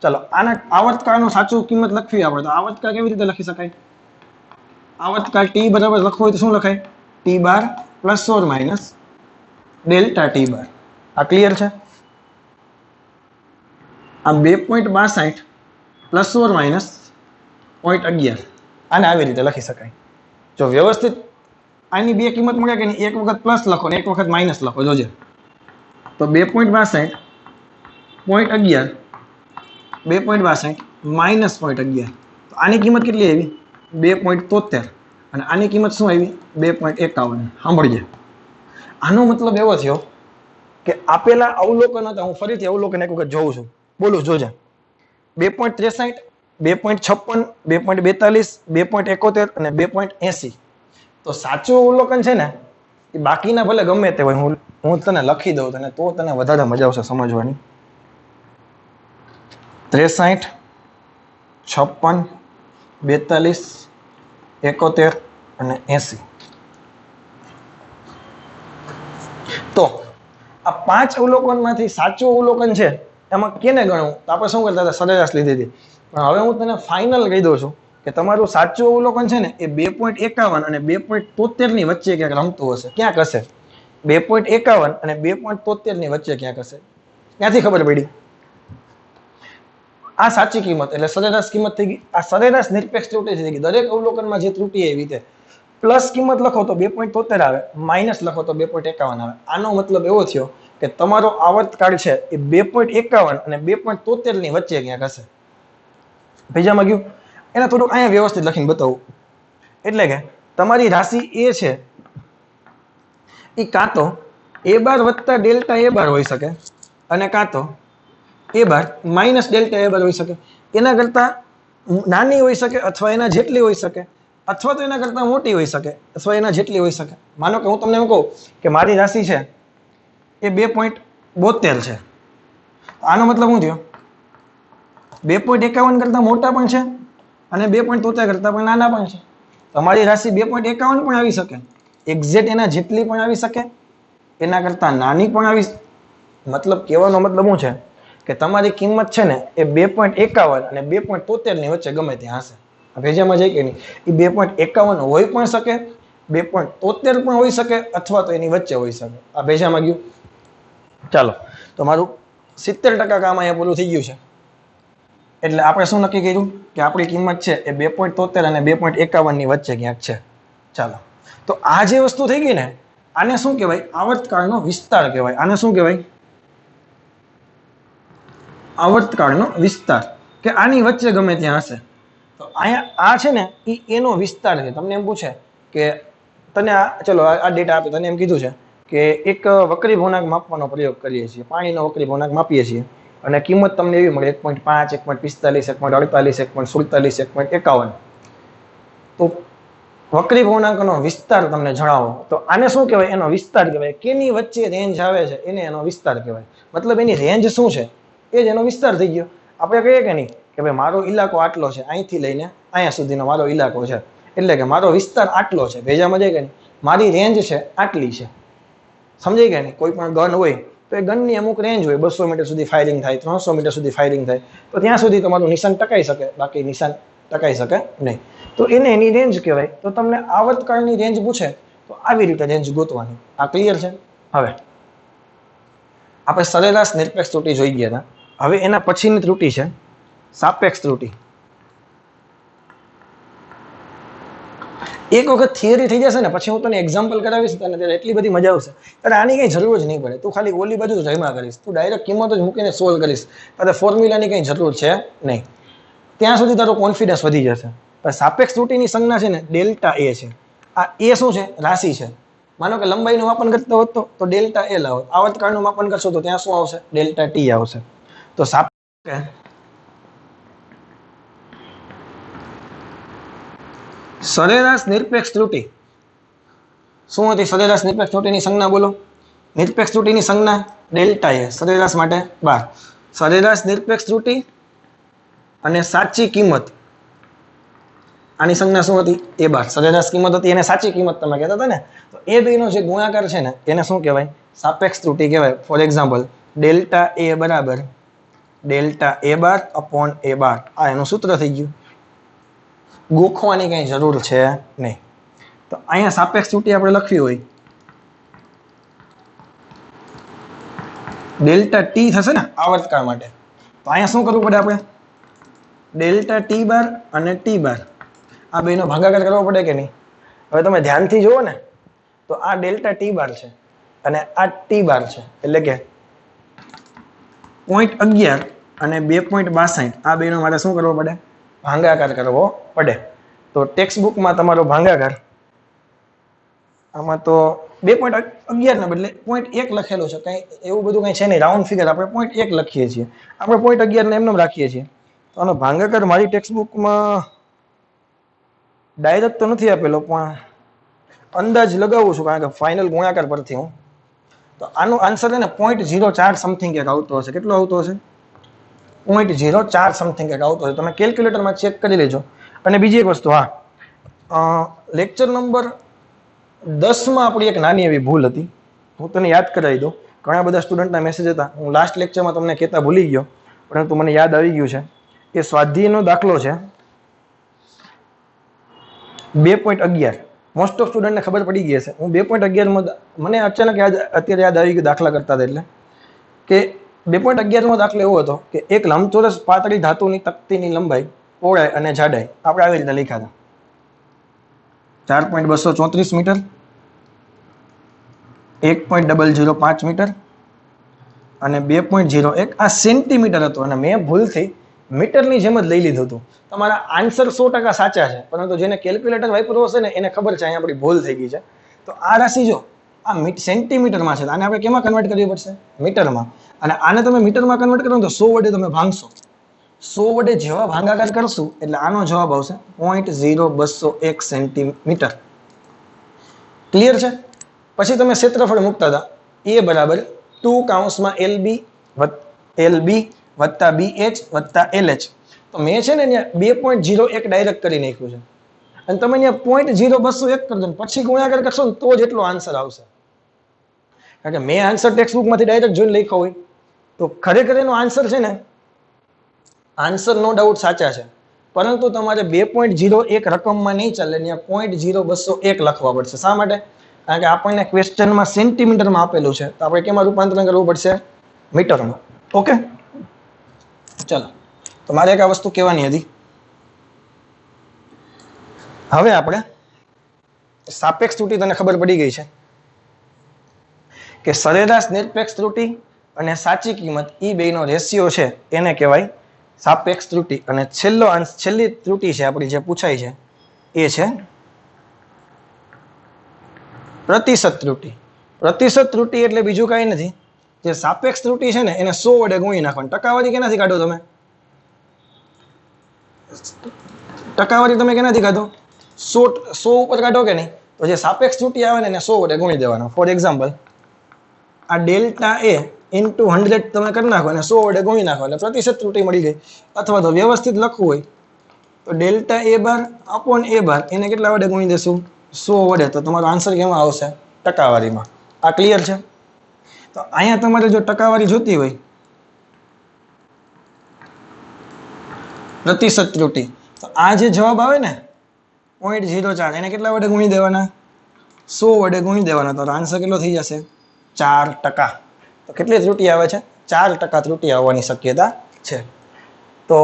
ચાલો આના આવર્તકાળનું સાચું કિંમત લખવી આપણે તો આવર્તકાળ કેવી રીતે લખી શકાય? આવર્તકાળ T બરાબર લખવું હોય તો શું લખાય? T bar plus or minus delta T બાર. આ ક્લિયર છે? આ 2.62 પ્લસ ઓર માઇનસ 0.11 આને આવી રીતે લખી શકાય. જો વ્યવસ્થિત આની બે કિંમત મળે કે નહીં, એક વખત પ્લસ લખો ને એક વખત માઇનસ લખો. જોજે તો 2.62 0.11 2.62 માઇનસ 0.11. તો આની કિંમત કેટલી આવી? 2.73. અને આની કિંમત શું આવી? 2.51. સાંભળજે, આનો મતલબ એવો થયો કે આપેલા અવલોકન હતા, હું ફરીથી અવલોકન એક વખત જોઉં છું, બોલું જોજે. 2.63 2.56 2.42 2.71 અને 2.80. તો સાચું અવલોકન છે ને એ બાકીના ભલે ગમે તે હોય, હું તને લખી દઉં તને, તો તને વધારે મજા આવશે સમજવાની. 63 56 42 71 અને 80. તો આ 5 અવલોકનમાંથી સાચું અવલોકન છે એમાં કેને ગણવું? તો આપણે શું કરતા હતા? સરેરાશ લીધી હતી. પણ હવે હું તને ફાઇનલ કહી દઉં છું કે તમારું સાચું અવલોકન છે ને એ 2.51 અને 2.73 ની વચ્ચે ક્યાંક રમતું હશે. ક્યાંક હશે 2.51 અને 2.73 ની વચ્ચે ક્યાંક હશે. ક્યાંથી ખબર પડી? આ સાચી કિંમત એટલે સરેરાશ કિંમત થઈ ગઈ. આ સરેરાશ નિરપેક્ષ ત્રુટિ થઈ ગઈ. દરેક અવલોકનમાં જે ત્રુટિ એવી રીતે પ્લસ કિંમત લખો તો 2.73 આવે, માઇનસ લખો તો 2.51 આવે. આનો મતલબ એવો થયો કે તમારો આવર્તકાળ છે એ 2.51 અને 2.73 ની વચ્ચે ક્યાંક હશે. બીજામાં ગયું એને થોડુંક અહીંયા વ્યવસ્થિત લખીને બતાવું. એટલે કે તમારી રાશિ એ છે એ કાં તો a બાર વત્તા ડેલ્ટા a બાર હોઈ શકે અને કાં તો a bar minus delta a બાર હોઈ શકે. એના કરતા નાની હોઈ શકે અથવા એના જેટલી હોઈ શકે, અથવા તો એના કરતા મોટી હોઈ શકે અથવા એના જેટલી હોઈ શકે. માનો કે હું તમને એમ કહું કે મારી રાશિ છે એ 2.72 છે. આનો મતલબ શું થયો? 2.51 કરતા મોટા પણ છે અને 2.73 કરતા પણ નાના પણ છે. તમારી રાશિ 2.51 પણ આવી શકે, એક્ઝેક્ટ એના જેટલી પણ આવી શકે, એના કરતા નાની પણ આવી. મતલબ કહેવાનો મતલબ શું છે કે તમારી કિંમત છે ને એ 2.51 અને 2.73 ની વચ્ચે ગમે ત્યાં હશે. ભેજામાં જાય કે નહીં? એ 2.51 હોઈ પણ શકે, 2.73 પણ હોઈ શકે અથવા તો એની વચ્ચે હોઈ શકે. આ ભેજામાં ગયું. ચાલો, તો મારું 70% કામ અહીંયા પૂરું થઈ ગયું છે. એટલે આપણે શું નક્કી કર્યું કે આપણી કિંમત છે એ 2.73 અને 2.51 ની વચ્ચે ક્યાંક છે. ચાલો, તો આ જે વસ્તુ થઈ ગઈ ને આને શું કહેવાય? આવર્તકાળનો વિસ્તાર કહેવાય. આને શું કહેવાય? આવર્તકાળનો વિસ્તાર. કે આની વચ્ચે ગમે ત્યાં હશે. તો અહીંયા આ છે ને એ એનો વિસ્તાર છે. તમને એમ પૂછે કે તને ચલો આ ડેટા આપે, તને એમ કીધું છે કે એક વક્રી ભૂણાંક માપવાનો પ્રયોગ કરીએ છીએ, પાણીનો વક્રી ભૂણાંક માપીએ છીએ અને કિંમત તમને એવી મળે 1.5 1.45 1.48 1.47 1.51. તો વક્રી ભૂણાંકનો વિસ્તાર તમને જણાવો તો આને શું કહેવાય? એનો વિસ્તાર કહેવાય. કેની વચ્ચે રેન્જ આવે છે એને એનો વિસ્તાર કહેવાય. મતલબ એની રેન્જ શું છે એ જ એનો વિસ્તાર થઈ ગયો. આપણે કહીએ કે નહીં કે ભાઈ મારો ઇલાકો આટલો છે, અહીંથી લઈને અહીંયા સુધીનો મારો ઇલાકો છે, એટલે કે મારો વિસ્તાર આટલો છે. ભેજામાં જાય કે નહીં? મારી રેન્જ છે આટલી છે. સમજાય કે નહીં? કોઈ પણ ગન હોય તો એ ગનની અમુક રેન્જ હોય, 200 મીટર સુધી ફાયરિંગ થાય, 300 મીટર સુધી ફાયરિંગ થાય, તો ત્યાં સુધી તમારું નિશાન ટકાઈ શકે, બાકી નિશાન ટકાઈ શકે નહીં. તો એને એની રેન્જ કહેવાય. તો તમને આવર્તકાળની રેન્જ પૂછે તો આવી રીતે રેન્જ ગોતવાની. આ ક્લિયર છે? હવે આપણે સરેરાશ નિરપેક્ષ ત્રુટિ જોઈ ગયા હતા. હવે એના પછીની ત્રુટિ છે સાપેક્ષ ત્રુટિ. એક વખત થિયરી થઈ જશે ને પછી હું તને એક્ઝામ્પલ કરાવીશ તને ત્યારે એટલી બધી મજા આવશે. તારે આની કઈ જરૂર જ નહીં પડે. તું ખાલી ઓલી બાજુ જ જમા કરીશ, તું ડાયરેક્ટ કિંમત જ મૂકીને સોલ્વ કરીશ. તારે ફોર્મ્યુલાની કઈ જરૂર છે નહીં. ત્યાં સુધી તારો કોન્ફિડન્સ વધી જશે. સાપેક્ષ ત્રુટિની સંજ્ઞા છે ને ડેલ્ટા એ છે. આ એ શું છે? રાશિ છે. માનો કે લંબાઈનું માપન કરતો હોત તો ડેલ્ટા એલ આવત. આવર્તકાળનું માપન કરશો તો ત્યાં શું આવશે? ડેલ્ટા ટી આવશે. તો સરેરાશ નિરપેક્ષ ત્રુટિ શું હતી? સરેરાશ નિરપેક્ષ ત્રુટિની સંજ્ઞા બોલો. નિરપેક્ષ ત્રુટિની સંજ્ઞા ડેલ્ટા એ, સરેરાશ માટે 12. સરેરાશ નિરપેક્ષ ત્રુટિ અને સાચી કિંમત, આની સંજ્ઞા શું હતી? એ બાર. સરેરાશ કિંમત હતી એને સાચી કિંમત તમે કહેતા હતા ને, તો એ બેનો જે ગુણાકાર છે ને એને શું કહેવાય? સાપેક્ષ ત્રુટિ કહેવાય. ફોર એક્ઝામ્પલ ડેલ્ટા એ બરાબર ડેલ્ટા એ બાર અપોન એ બાર. આ એનું સૂત્ર થઈ ગયું. ગોખવાની કઈ જરૂર છે નહીં. તો અહીંયા સાપેક્ષ ત્રુટિ આપણે લખવી હોય ડેલ્ટા ટી થશે ને આવર્તકાળ માટે, તો અહીંયા શું કરવું પડે આપણે? ડેલ્ટા ટી બાર અને ટી બાર આ બેનો ભાગાકાર કરવો પડે કે નહીં? હવે તમે ધ્યાનથી જુઓ ને તો આ ડેલ્ટા ટી બાર છે અને આ ટી બાર છે, એટલે કે 0.11 અને 2.62 આ બેનો મારે શું કરવો પડે? ભાગાકાર કરવો પડે. તો ટેક્સ્ટ બુકમાં તમારો ભાગાકાર આમાં તો 2.11 ને બદલે 0.1 લખેલું છે. કઈ એવું બધું કઈ છે નહીં, રાઉન્ડ ફિગર આપણે 0.1 લખીએ છીએ. આપણે 0.11 ને એમને રાખીએ છીએ. તો આનો ભાગાકાર મારી ટેક્સ્ટ બુકમાં ડાયરેક્ટ તો નથી આપેલો, પણ અંદાજ લગાવું છું, કારણ કે ફાઇનલ ગુણાકાર પરથી હું. તો આનો આન્સર છે ને 0.04 સમથિંગ એક આવતો હશે. કેટલો આવતો હશે? 0.04 સમથિંગ એક આવતો હશે. તમે કેલ્ક્યુલેટરમાં ચેક કરી લેજો. અને બીજી એક વસ્તુ, લેક્ચર નંબર 10 માં આપણી એક નાની એવી ભૂલ હતી. હું તને યાદ કરાવી દઉં. ઘણા બધા સ્ટુડન્ટના મેસેજ હતા, હું લાસ્ટ લેક્ચરમાં તમને કહેતા ભૂલી ગયો, પરંતુ મને યાદ આવી ગયું છે. એ સ્વાધ્યાયનો દાખલો છે 2.11. મોસ્ટ ઓફ સ્ટુડન્ટને ખબર પડી ગઈ હશે. હું 2.11 મને અચાનક અત્યારે યાદ આવી ગયું દાખલા કરતા હતા, એટલે કે 2.11 દાખલો એવો હતો કે એક લંબચોરસ પાતળી ધાતુની તકતીની લંબાઈ, પહોળાઈ અને જાડાઈ આપણે આવી રીતે લખ્યા હતા. 4.234 મીટર, 1.005 મીટર અને 2.01 આ સેન્ટીમીટર હતો. અને મેં ભૂલથી મીટરની જેમ જ લઈ લીધું હતું. તમારા આન્સર 100% સાચા છે, પરંતુ જેને કેલ્ક્યુલેટર વાપરવું હશે ને એને ખબર છે અહીંયા આપણી ભૂલ થઈ ગઈ છે. તો આ રાશિ જો આ સેન્ટીમીટરમાં છે, આને આપણે કેમાં કન્વર્ટ કરવી પડશે? મીટરમાં. અને આને તમે મીટરમાં કન્વર્ટ કરો તો 100 વડે તમે ભાંગશો. 100 વડે જેવા ભાગાકાર કરશું એટલે આનો જવાબ આવશે 0.0201 સેન્ટીમીટર. ક્લિયર છે? પછી તમે ક્ષેત્રફળ મૂકતા હતા, એ બરાબર 2 LB વત્તા BH વત્તા LH. તો મેં છે ને અહીંયા 2.01 ડાયરેક્ટ કરી નાખ્યું છે, અને તમે અહીંયા 0.0201 કરજો ને પછી ગુણાકાર કરશો ને તો જ એટલો આન્સર આવશે. કારણ કે મેં આન્સર ટેક્સ્ટ બુકમાંથી ડાયરેક્ટ જોઈને લખ્યો હોય તો ખરેખર એનો આન્સર છે ને, આન્સર નો ડાઉટ સાચા છે, પરંતુ તમારે 2.01 રકમમાં નહીં ચાલે, અહીંયા 0.0201 લખવા પડશે. શા માટે? કારણ કે આપણને ક્વેશ્ચનમાં સેન્ટીમીટરમાં આપેલું છે, તો આપણે કેમાં રૂપાંતરણ કરવું પડશે? મીટરમાં. ઓકે, ચલો. તો મારે એક આ વસ્તુ કહેવાની હતી. હવે આપણે સાપેક્ષ ત્રુટિ, તને ખબર પડી ગઈ છે કે સરેરાશ નિરપેક્ષ ત્રુટિ અને સાચી કિંમત એ બેનો રેશિયો છે, એને કહેવાય સાપેક્ષ ત્રુટિ. અને છેલ્લી ત્રુટિ છે આપણી જે પૂછાય છે એ છે પ્રતિશત ત્રુટિ. પ્રતિશત ત્રુટિ એટલે બીજું કાંઈ નથી, જે સાપેક્ષ ત્રુટિ છે ને એને 100 વડે ગુણી નાખવાની. ટકાવારી કેનાથી કાઢો તમે? ટકાવારી તમે કેનાથી કાઢો? 100 ઉપર કાઢો કે નહીં? તો જે સાપેક્ષ ત્રુટિ આવે ને એને 100 વડે ગુણી દેવાનો. ફોર એક્ઝામ્પલ, આ ડેલ્ટા એ ઇન્ટુ 100 તમે કરી નાખો અને 100 વડે ગુણી નાખો એટલે પ્રતિશત ત્રુટિ મળી ગઈ. અથવા તો વ્યવસ્થિત લખવું હોય તો ડેલ્ટા એ બાર અપોન એ બાર એને કેટલા વડે ગુણી દેશું? 100 વડે. તો તમારો આન્સર કેમાં આવશે? ટકાવારીમાં. આ ક્લિયર છે? તો અહીંયા તમારે જો ટકાવારી જોતી હોય, પ્રતિશત ત્રુટિ, તો આ જે જવાબ આવે ને 0.04 એને કેટલા વડે ગુણી દેવાના? 100 વડે ગુણી દેવાના. તો આન્સર કેટલો થઈ જશે? 4%. તો કેટલી ત્રુટિ આવે છે? 4% ત્રુટિ આવવાની શક્યતા છે. તો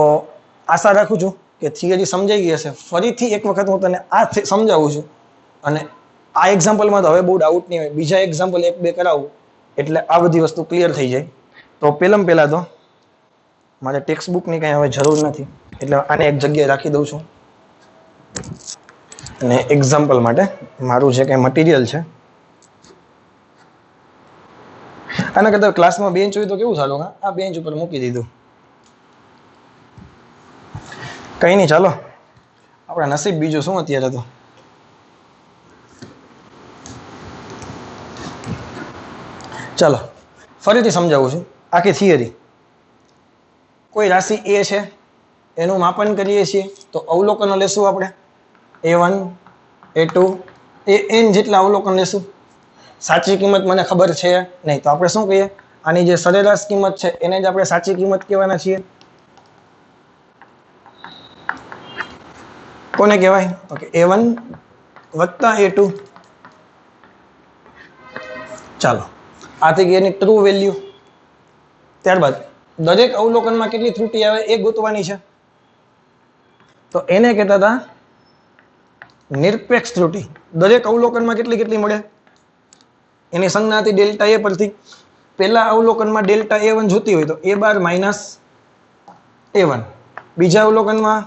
આશા રાખું છું કે થિયરી સમજાઈ ગઈ હશે. ફરીથી એક વખત હું તને આ સમજાવું છું, અને આ એક્ઝામ્પલમાં તો હવે બહુ ડાઉટ નહીં હોય. બીજા એક્ઝામ્પલ 1-2 કરાવું એટલે આ બધી વસ્તુ ક્લિયર થઈ જાય. તો પહેલા તો મારે ટેક્સ્ટ બુકની કંઈ હવે જરૂર નથી, એટલે આને એક જગ્યાએ રાખી દઉં છું. અને એક્ઝામ્પલ માટે મારું જે કંઈ મટીરિયલ છે, આના કરતા ક્લાસમાં બેન્ચ હોય તો કેવું સારું. આ બેન્ચ ઉપર મૂકી દીધું. કંઈ નહીં, ચાલો આપણા નસીબ બીજું શું અત્યારે. તો ચાલો ફરીથી સમજાવું છું આખી થિયરી. કોઈ રાશિ એ છે, એનું માપન કરીએ છીએ તો અવલોકનો લેશું આપણે. A1 A2 AN જેટલા અવલોકન લેશું. સાચી કિંમત મને ખબર છે નહીં, તો આપણે શું કહીએ? આની જે સરેરાશ કિંમત છે એને જ આપણે સાચી કિંમત કહેવાના છીએ. કોને કહેવાય? તો કે A1 વત્તા A2. ચાલો, આ થઈ ગઈ એની ટ્રુ વેલ્યુ. ત્યારબાદ દરેક અવલોકનમાં કેટલી ત્રુટિ આવે એ ગોતવાની છે. તો એને કહેતા હતા નિરપેક્ષ ત્રુટિ દરેક અવલોકનમાં કેટલી કેટલી મળે એની સંજ્ઞા હતી ડેલ્ટા એ પરથી પહેલા અવલોકનમાં ડેલ્ટા A1 જોતી હોય તો A12 માઇનસ A1 બીજા અવલોકનમાં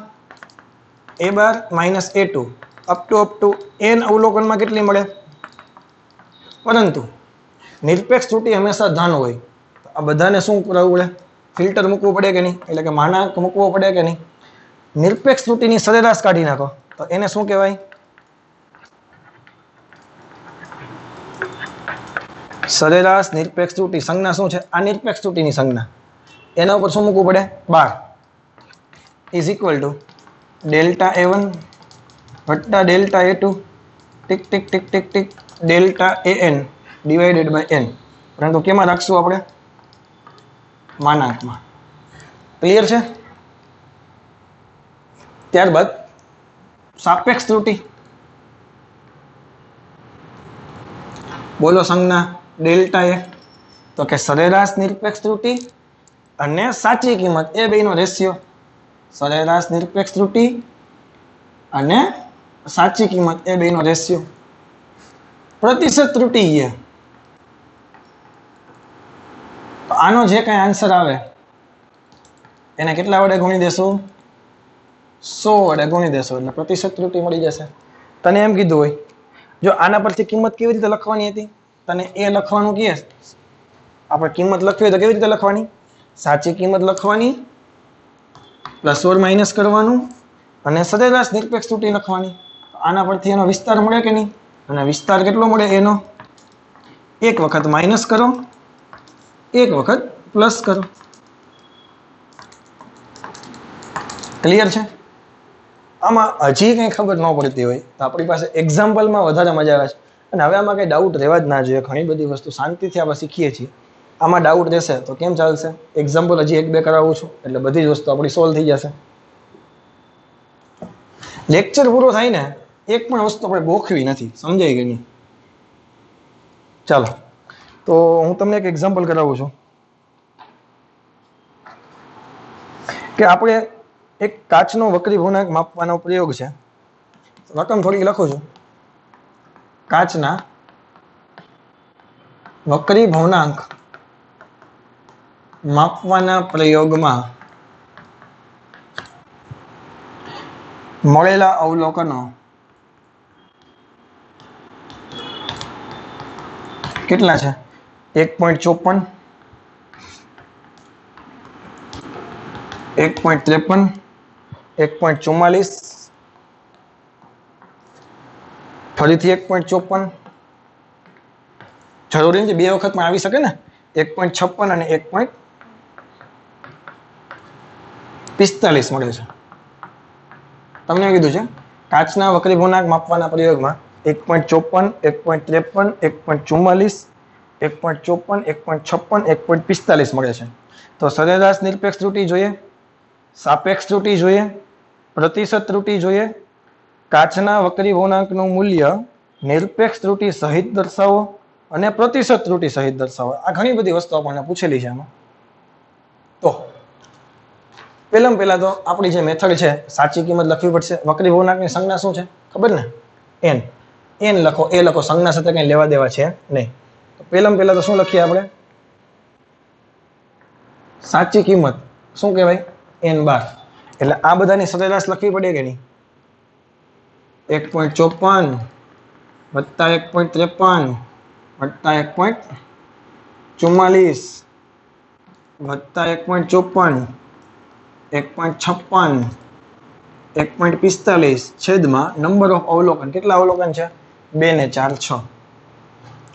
A12 minus A2 up to n અવલોકનમાં કેટલી મળે પરંતુ નિરપેક્ષ ત્રુટિ હંમેશા ધન હોય આ બધાને શું કરવું પડે ફિલ્ટર મૂકવું પડે કે નહીં એટલે કે માનાંક મૂકવો પડે કે નહીં નિરપેક્ષ ત્રુટિની સરેરાશ કાઢી નાખો તો એને શું કહેવાય સરેરાશ નિરપેક્ષ ત્રુટિ સંજ્ઞા શું છે આ નિરપેક્ષ ત્રુટિની સંજ્ઞા એના ઉપર શું મૂકવું પડે 12 is equal to delta A1 વત્તા ડેલ્ટા A2 ટીક ટીક ટીક ટીક ટીક delta AN divided by n પરંતુ કેમાં રાખશું આપણે માનાંકમાં ક્લિયર છે ત્યારબાદ સાપેક્ષ ત્રુટિ બોલો સંજ્ઞા ડેલ્ટા A તો કે સરેરાશ નિરપેક્ષ ત્રુટિ અને સાચી કિંમત એ બેનો રેશિયો સરેરાશ નિરપેક્ષ ત્રુટિ અને સાચી કિંમત એ બેનો રેશિયો પ્રતિશત ત્રુટિ એ તો આનો જે કઈ આન્સર આવે એને કેટલા વડે ગુણી દેશું 100 વડે ગુણી દેશું એટલે પ્રતિશત ત્રુટિ મળી જશે તને એમ કીધું હોય જો આના પરથી કિંમત કેવી રીતે લખવાની હતી તને એ લખવાનું કહે આપણે કિંમત લખવી હોય તો કેવી રીતે લખવાની સાચી કિંમત લખવાની પ્લસ ઓર માઇનસ કરવાનું અને સરેરાશ નિરપેક્ષ ત્રુટિ લખવાની આના પરથી એનો વિસ્તાર મળે કે નહીં અને વિસ્તાર કેટલો મળે એનો એક વખત માઇનસ કરો એક વખત પ્લસ કરો ક્લિયર છે આમાં હજી કંઈ ખબર ન પડતી હોય તો આપણી પાસે એક્ઝામ્પલમાં વધારે મજા આવે છે અને હવે આમાં કંઈ ડાઉટ રહેવા જ ના જોઈએ ઘણી બધી વસ્તુ શાંતિથી આપણે શીખીએ છીએ આમાં ડાઉટ રહેશે તો કેમ ચાલશે એક્ઝામ્પલ હજી એક બે કરાવું છું એટલે બધી જ વસ્તુ આપણી સોલ્વ થઈ જશે લેક્ચર પૂરો થાય ને એક પણ વસ્તુ આપણે ગોખવી નથી સમજાઈ ગઈ નહીં ચાલો તો હું તમને એક એક્ઝામ્પલ કરાવું છું કે આપણે એક કાચનો વક્રી ભૂનાંક માપવાનો પ્રયોગ છે રકમ થોડી લખું છું કાચના વક્રી ભૂનાંક માપવાના પ્રયોગમાં મળેલા અવલોકનો કેટલા છે 1.54 1.53 1.44 ફરીથી 1.54 જરૂરી નથી બે વખતમાં આવી શકે ને 1.56 અને 1.45 મળે છે તમને કીધું છે કાચના વક્રી ભૂનાંક માપવાના પ્રયોગમાં 1.54 1.53 1.44 1.54 1.56 મળે છે તો સરેરાશ નિરપેક્ષ ત્રુટિ જોઈએ સાપેક્ષ ત્રુટિ જોઈએ પ્રતિશત ત્રુટિ જોઈએ કાચના વક્રી ભૂનાંકનું મૂલ્ય નિરપેક્ષ ત્રુટિ સહિત દર્શાવો અને પ્રતિશત ત્રુટિ સહિત દર્શાવો આ ઘણી બધી વસ્તુ આપણને પૂછેલી છે આમાં તો પહેલા તો આપણી જે મેથડ છે સાચી કિંમત લખવી પડશે વક્રી ભૂનાંકની સંજ્ઞા શું છે ખબર ને n લખો એ લખો સંજ્ઞા સાથે કંઈ લેવા દેવા છે નહીં તો પહેલા તો શું લખીએ આપણે સાચી કિંમત શું કહેવાય n12 એટલે આ બધાની સરેરાશ લખવી પડે કે નહીં 1.54 વત્તા 1.53 વત્તા 1.44 વત્તા 1.54 1.56 1.45 છેદમાં નંબર ઓફ અવલોકન કેટલા અવલોકન છે 2 ને 4 6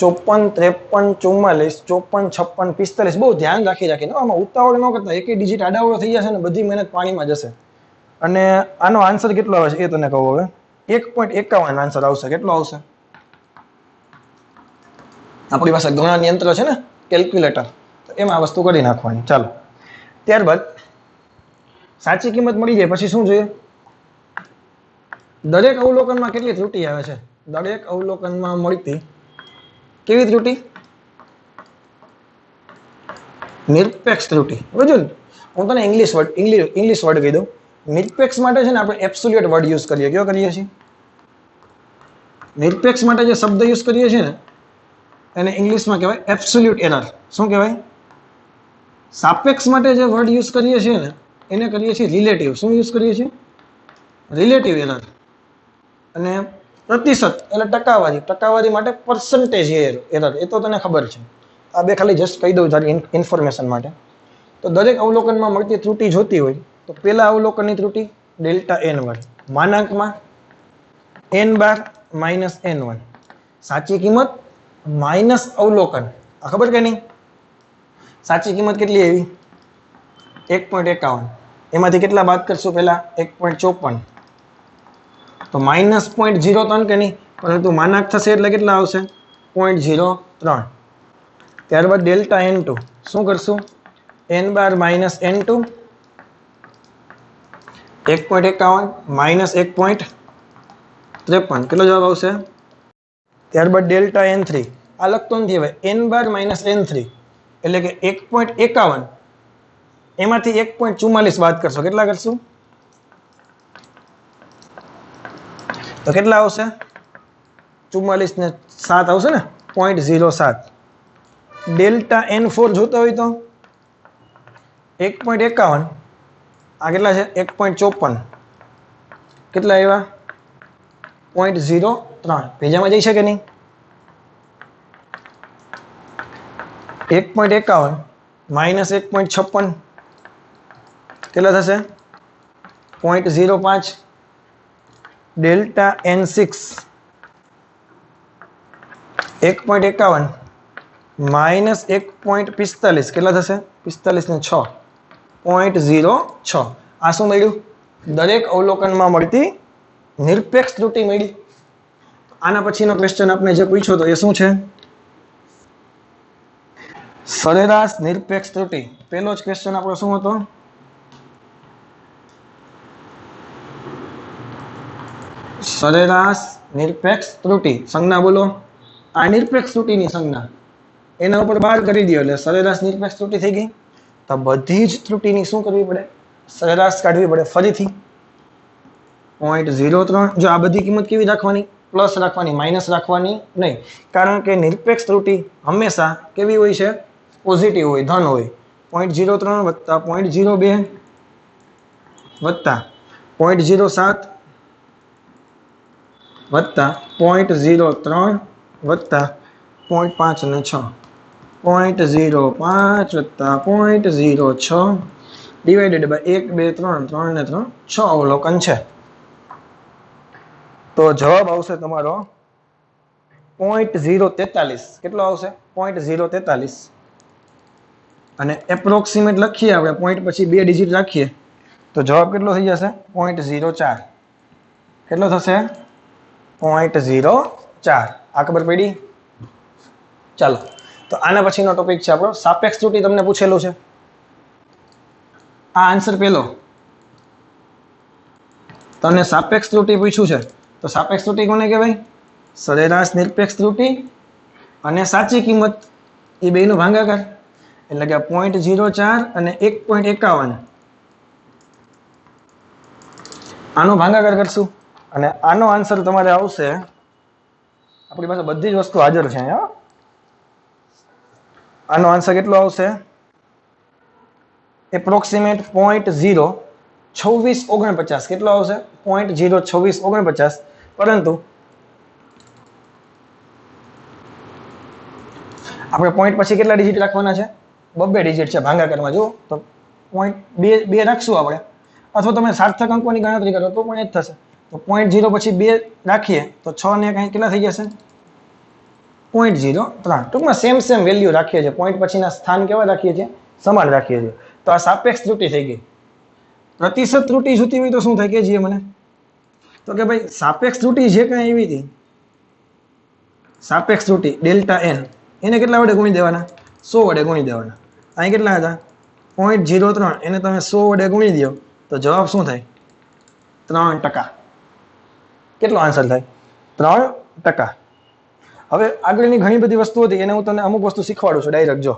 54 53 44 54 56 45 બહુ ધ્યાન રાખીને આમાં ઉતાવળ ન કરતા એક ડિજિટ આડાવડો થઈ જશે ને બધી મહેનત પાણીમાં જશે અને આનો આન્સર કેટલો આવે છે એ તને કહું હવે 1.51 આન્સર આવશે કેટલો આવશે આપણી પાસે ગણન યંત્ર છે ને કેલ્ક્યુલેટર તો એમાં આ વસ્તુ કરી નાખવાની ચાલો ત્યારબાદ સાચી કિંમત મળી જાય પછી શું જોઈએ દરેક અવલોકનમાં કેટલી ત્રુટિ આવે છે દરેક અવલોકનમાં મળતી કેવી ત્રુટિ નિરપેક્ષ ત્રુટિ સમજો ને હું તને ઇંગ્લિશ વર્ડ કહી દઉં નિરપેક્ષ માટે છે ને આપણે એબ્સોલ્યુટ વર્ડ યુઝ કરીએ કયો કરીએ છીએ નિરપેક્ષ માટે જે શબ્દ યુઝ કરીએ છીએ ને એને ઇંગ્લિશમાં કહેવાય એબ્સોલ્યુટ એરર. શું કહેવાય? સાપેક્ષ માટે જે વર્ડ યુઝ કરીએ છીએ ને એને કરીએ છીએ રિલેટિવ. શું યુઝ કરીએ છીએ? Relative error. અને પ્રતિશત એટલે ટકાવારી. ટકાવારી માટે પર્સન્ટેજ એરર. એ તો તને ખબર છે. આ બે ખાલી જસ્ટ કહી દઉં તારી ઇન્ફોર્મેશન માટે. તો દરેક અવલોકનમાં મળતી ત્રુટિ જોતી હોય તો પેલા અવલોકનની ત્રુટિ delta n1 માનાંકમાં n12 minus n1. સાચી કિંમત માઇનસ અવલોકન. આ ખબર કે નહીં? સાચી કિંમત કેટલી આવી? 1.51. એમાંથી કેટલા બાદ કરશું? પહેલા 1.54. તો માઇનસ 0.03 કે નહીં, પરંતુ માનાંક થશે એટલે કેટલા આવશે? 0.03. ત્યારબાદ ડેલ્ટા n2 શું કરશું? n12 minus n2 1.51 minus 1.53. કેટલો જવાબ આવશે? ત્યારબાદ ડેલ્ટા n3 આ લખતો નથી હવે, n12 માઇનસ n3 એટલે કે 1.51 એમાંથી 1.44 બાદ કરશો. કેટલા કરશું? તો કેટલા આવશે? 44 ને 7 આવશે ને, 0.07. ડેલ્ટા n4 જોતા હોય તો 1.51 આ કેટલા છે? 1.54. કેટલા આવ્યા? 0.03. ભેજામાં જઈ શકે નહીં? 1.51 માઇનસ 1.56 કેટલા થશે? 0.05. ડેલ્ટા n6 1.51 માઇનસ 1.45 કેટલા થશે? 45 ને 6 0.06. આ શું મળ્યું? દરેક અવલોકનમાં મળતી નિરપેક્ષ ત્રુટિ મળી. આના પછીનો ક્વેશ્ચન આપણે જે પૂછ્યો તો એ શું છે? સરેરાશ નિરપેક્ષ ત્રુટિ. પહેલો જ ક્વેશ્ચન આપણો શું હતો? સરેરાશ નિરપેક્ષ ત્રુટિ. સંજ્ઞા બોલો. આ નિરપેક્ષ ત્રુટિની સંજ્ઞા એના ઉપર બહાર કરી દો એટલે સરેરાશ નિરપેક્ષ ત્રુટિ થઈ ગઈ. તો બધી જ ત્રુટિની શું કરવી પડે? સરેરાશ કાઢવી પડે. ફરીથી 0.03. જો આ બધી કિંમત કેવી રાખવાની? પ્લસ રાખવાની, માઇનસ રાખવાની નહીં. કારણ કે નિરપેક્ષ ત્રુટિ હંમેશા કેવી હોય છે? પોઝિટિવ હોય, ધન હોય. 0.03 વત્તા 0.02 વત્તા 0.07 વત્તા 0.03 વત્તા 0.5 અને 6. 0.05 વત્તા 0.06 ડિવાઇડેડ બાય 1 2 3 3 ને 3 6 અવલોકન છે. તો જવાબ આવશે તમારો 0.043. કેટલો આવશે? 0.043. અને એપ્રોક્સિમેટ લખીએ આપણે, પોઈન્ટ પછી 2 ડિજિટ રાખીએ તો જવાબ કેટલો થઈ જશે? 0.04. કેટલો થશે? 0.04. આ ખબર પડી? ચાલો, તો આના પછીનો ટોપિક છે આપણો સાપેક્ષ ત્રુટિ. તમને પૂછેલું છે આ આન્સર પહેલો. તમને સાપેક્ષ ત્રુટિ પૂછ્યું છે તો સાપેક્ષ ત્રુટિ કોને કહેવાય? સરેરાશ નિરપેક્ષ ત્રુટિ અને સાચી કિંમત એ બેનો ભાગાકાર એટલે કે 0.04 અને 1.51 આનો ભાગાકાર કરશું અને આનો આન્સર તમારે આવશે. આપણી પાસે બધી જ વસ્તુ હાજર છે અહીંયા. આનો આન્સર કેટલો આવશે? એપ્રોક્સિમેટ 0.02649. કેટલો આવશે? 0.02649. પરંતુ આપણે પોઈન્ટ પછી કેટલા ડિજિટ રાખવાના છે? 2 ડિજિટ છે ભાગાકારમાં. જો તો 0.2 રાખશું આપણે, અથવા તમે સાર્થક અંકોની ગણતરી કરો તો પણ એ જ થશે. તો 0.0 પછી 2 રાખીએ તો 6 ને કંઈ કેટલા થઈ જશે? 0.03. ટૂંકમાં સેમ વેલ્યુ રાખીએ છીએ. પોઈન્ટ પછીના સ્થાન કેવા રાખીએ છીએ? સમાન રાખીએ છીએ. તો આ સાપેક્ષ ત્રુટિ થઈ ગઈ. પ્રતિશત ત્રુટિ જોતી હોય તો શું થાય? કે જે મને તો કે ભાઈ સાપેક્ષ ત્રુટિ જે કાંઈ એવી હતી, સાપેક્ષ ત્રુટિ ડેલ્ટા n એને કેટલા વડે ગુણી દેવાના? 100 વડે ગુણી દેવાના. અહીં કેટલા હતા? 0.03. એને તમે 100 વડે ગુણી દો તો જવાબ શું થાય? 3%. કેટલો આન્સર થાય? 3%. હવે આગળની ઘણી બધી વસ્તુ હતી એને હું તને અમુક વસ્તુ શીખવાડું છું ડાયરેક્ટ. જો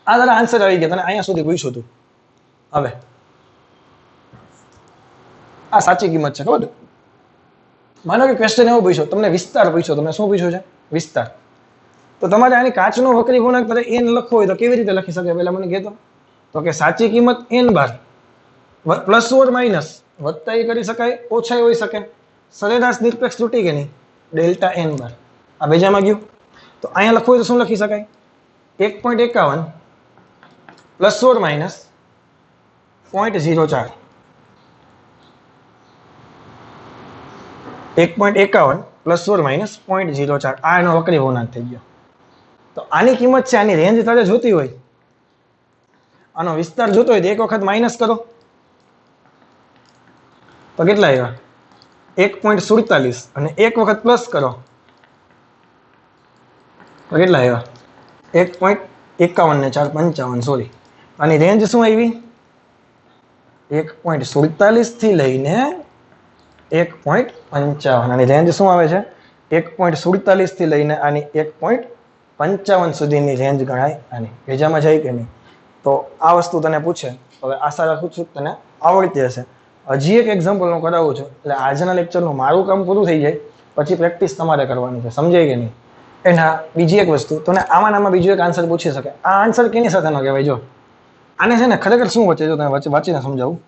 આ તારા આન્સર આવી ગયા, તને અહીંયા સુધી પૂછ્યું હતું. હવે આ સાચી કિંમત છે, ખબર? માનો કે ક્વેશ્ચન એવો પૂછ્યો, તમને વિસ્તાર પૂછ્યો, તમને શું પૂછ્યું છે? વિસ્તાર. તો તમારે આની કાચનો વક્રી ગુણાંક તમારે n લખવો હોય તો કેવી રીતે લખી શકાય? પહેલા મને કહેતો. તો કે સાચી કિંમત n bar plus or minus વત્તા એ કરી શકાય, ઓછા હોઈ શકે. સરેરાશ નિરપેક્ષ ત્રુટી કે નહીં, ડેલ્ટા n બાર. આ બેજામાં ગયું. તો અહીંયા લખવું હોય તો શું લખી શકાય? 1.51 plus or minus 0.04. 1.51 plus or minus 0.04. આ એનો વક્રી ગુણાંક થઈ ગયો. તો આની કિંમત છે, આની રેન્જ તારે જોતી હોય, આનો વિસ્તાર જોતો હોય તો એક વખત માઇનસ કરો તો કેટલા આવ્યા? 1.47 અને એક વખત પ્લસ કરો તો કેટલા આવ્યા? 1.51 ને 4 55. સોરી, આની રેન્જ શું આવી? 1.47 થી લઈને 1.55. આની રેન્જ શું આવે છે? 1.47 થી લઈને આની 1.55 સુધીની રેન્જ ગણાય આની. ભેજામાં જાય કે નહીં? તો આ વસ્તુ તને પૂછે, હવે આશા રાખું છું તને આવડતી હશે. હજી એક એક્ઝામ્પલ હું કરાવું છું, એટલે આજના લેક્ચરનું મારું કામ પૂરું થઈ જાય, પછી પ્રેક્ટિસ તમારે કરવાની છે. સમજાય કે નહીં? એના બીજી એક વસ્તુ તને આમાં બીજો એક આન્સર પૂછી શકે. આ આન્સર કેની સાથે ન કહેવાય? જો આને છે ને ખરેખર શું વચ્ચે, જો તમે વચ્ચે વાંચીને સમજાવું.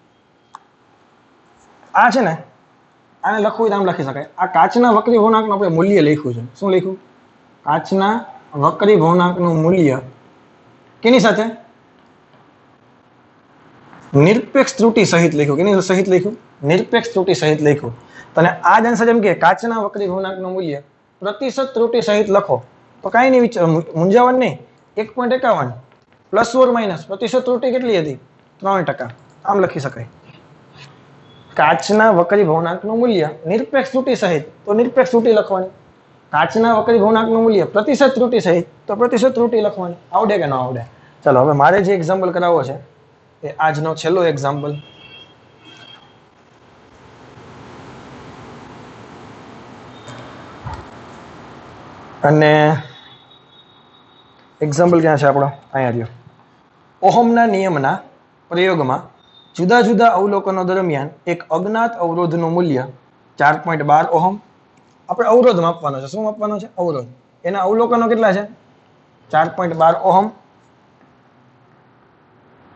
આ છે ને, આને લખવું હોય તો આમ લખી શકાય. આ કાચના વક્રી ભૂર્ણાંકનું આપણે મૂલ્ય લખ્યું છે. શું લખ્યું? કાચના વક્રી ભૂર્ણાંકનું મૂલ્ય કેની સાથે? નિરપેક્ષ ત્રુટી સહિત લખ્યું. કેની સહિત લખ્યું? નિરપેક્ષ ત્રુટી સહિત લખ્યું. તને આ જ આન્સર એમ કે કાચના વક્રી ભૂર્ણાંકનું મૂલ્ય પ્રતિશત ત્રુટી સહિત લખો તો કાંઈ નહીં, વિચાર મૂંઝાવણ નહીં. 1.51 પ્લસ ઓર માઇનસ પ્રતિશત ત્રુટી કેટલી હતી? 3%. આમ લખી શકાય. કાચના વક્રી ભૂર્ણાંકનું મૂલ્ય નિરપેક્ષ ત્રુટી સહિત તો નિરપેક્ષ ત્રુટી લખવાની. કાચના વક્રી ભૂર્ણાંકનું મૂલ્ય પ્રતિશત ત્રુટી સહિત તો પ્રતિશત ત્રુટી લખવાની. આવડે કે ન આવડે? ચાલો હવે મારે જે એક્ઝામ્પલ કરાવવો છે એ આજનો છેલ્લો એક્ઝામ્પલ. અને એક્ઝામ્પલ ક્યાં છે આપણો? અહીંયા રહ્યો. ઓહમના નિયમના પ્રયોગમાં જુદા જુદા અવલોકનો દરમિયાન એક અજ્ઞાત અવરોધનું મૂલ્ય 4.12 ઓહમ. આપણે અવરોધ માપવાનો છે. શું માપવાનો છે? અવરોધ. એના અવલોકનો કેટલા છે? 4.12 ઓહમ,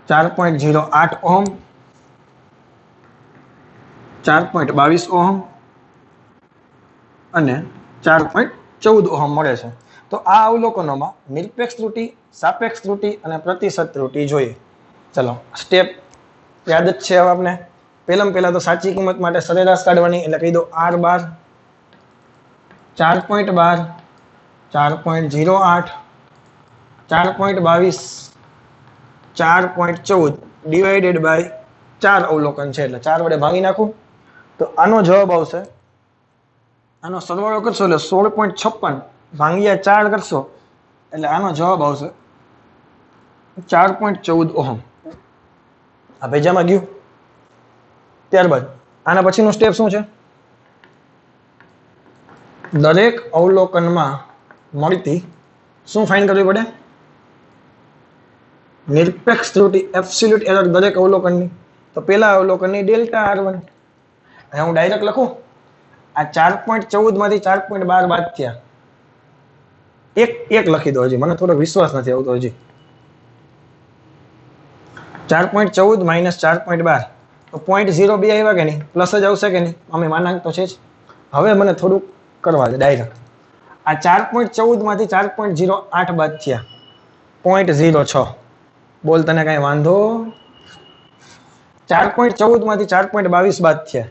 4.08 ઓહમ, 4.22 ઓહમ અને 4.14 ઓહમ મળે છે. તો આ અવલોકનોમાં નિરપેક્ષ ત્રુટી, સાપેક્ષ ત્રુટી અને પ્રતિશત ત્રુટી જોઈએ. ચલો સ્ટેપ યાદ જ છે હવે આપણે. પહેલા તો સાચી કિંમત માટે સરેરાશ કાઢવાની, એટલે કહી દો R12 4.12, 4.08, 4.22, 4.14 ડિવાઇડેડ બાય 4 અવલોકન છે એટલે 4 વડે ભાગી નાખું તો આનો જવાબ આવશે. આનો સરવાળો કરશો એટલે 16.56 ભાંગ્યા 4 કરશો એટલે આનો જવાબ આવશે 4.14 ઓહમ. આ ભેજામાં ગયું. ત્યારબાદ આના પછીનું સ્ટેપ શું છે? દરેક અવલોકનમાં મળતી શું ફાઇન્ડ કરવી પડે? નિરપેક્ષ ત્રુટી, એબ્સોલ્યુટ એરર દરેક અવલોકનની. તો પેલા અવલોકનની ડેલ્ટા R1. હવે હું ડાયરેક્ટ લખું. આ 4.14 માંથી 4.12 બાદ થયા. એક લખી દો. હજી મને થોડો વિશ્વાસ નથી આવતો. હજી 4.14 માઇનસ 4.12 તો 0.02 આવ્યા કે નહીં? પ્લસ જ આવશે કે નહીં? અમે માનાંક તો છે જ. હવે મને થોડુંક કરવા દે ડાયરેક્ટ. આ 4.14 માંથી 4.08 બાદ થયા 0.06. બોલ તને કઈ વાંધો? 4.14 માંથી 4.22 બાદ થયા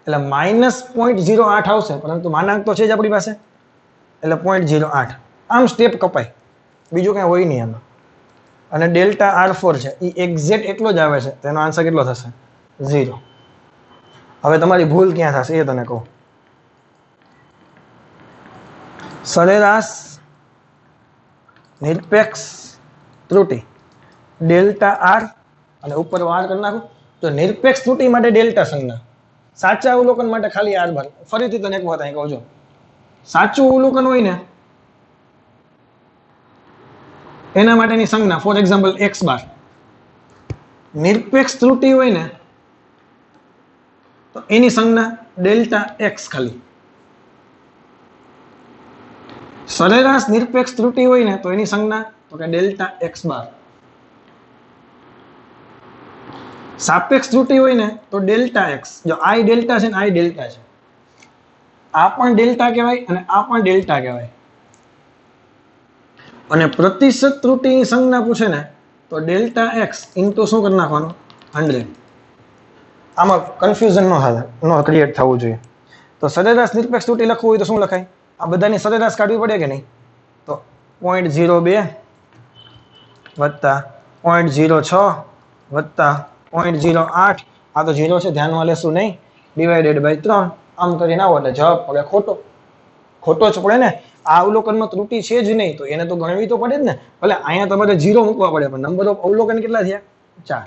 એટલે માઇનસ 0.08 આવશે, પરંતુ માનાંક તો છે જ આપણી પાસે એટલે 0.08. આમ સ્ટેપ કપાય, બીજું કઈ હોય નહીં આમાં. અને ડેલ્ટા R4 છે એ એક્ઝેક્ટ એટલો જ આવે છે, તેનો આન્સર કેટલો થશે? 0. હવે તમારી ભૂલ ક્યાં થશે એ તને કહું. સરેરાશ નિરપેક્ષ ત્રુટી ડેલ્ટા R અને ઉપર વાર કરી નાખું તો નિરપેક્ષ ત્રુટી માટે ડેલ્ટા સંજ્ઞા, સાચા અવલોકન માટે ખાલી R બાર. ફરીથી તને એક વાત અહીં કહું છું, સાચું અવલોકન હોય ને એના માટેની સંજ્ઞા ફોર એક્ઝામ્પલ x બાર. નિરપેક્ષ ત્રુટી હોય ને તો એની સંજ્ઞા ડેલ્ટા એક્સ ખાલી. સરેરાશ નિરપેક્ષ ત્રુટિ હોય ને તો એની સંજ્ઞા તો કે ડેલ્ટા એક્સ બાર. સાપેક્ષ ત્રુટિ હોય ને તો ડેલ્ટા એક્સ. જો આઈ ડેલ્ટા છે ને આઈ ડેલ્ટા છે, આ પણ ડેલ્ટા કહેવાય અને આ પણ ડેલ્ટા કહેવાય. અને પ્રતિશત ત્રુટિની સંજ્ઞા પૂછે ને તો ડેલ્ટા એક્સ ઇન્ટુ શું કરી નાખવાનું 100. આમાં કન્ફ્યુઝન ન ક્રિએટ થવું જોઈએ. તો સરેરાશ નિરપેક્ષ ત્રુટિ લખવું હોય તો શું લખાય? આ બધાની સરેરાશ કાઢવી પડે કે નહીં? તો 0.02 વત્તા 0.06 વત્તા 0.08, આ તો 0 છે ધ્યાનમાં લેશું નહીં, ડિવાઇડેડ બાય 3. આમ કરીને આવો એટલે જવાબ પડે ખોટો. ખોટો જ પડે ને, આ અવલોકનમાં ત્રુટિ છે જ નહીં તો એને તો ગણવી તો પડે જ ને. ભલે અહીંયા તમારે 0 મૂકવા પડે પણ નંબર ઓફ અવલોકન કેટલા થયા? 4.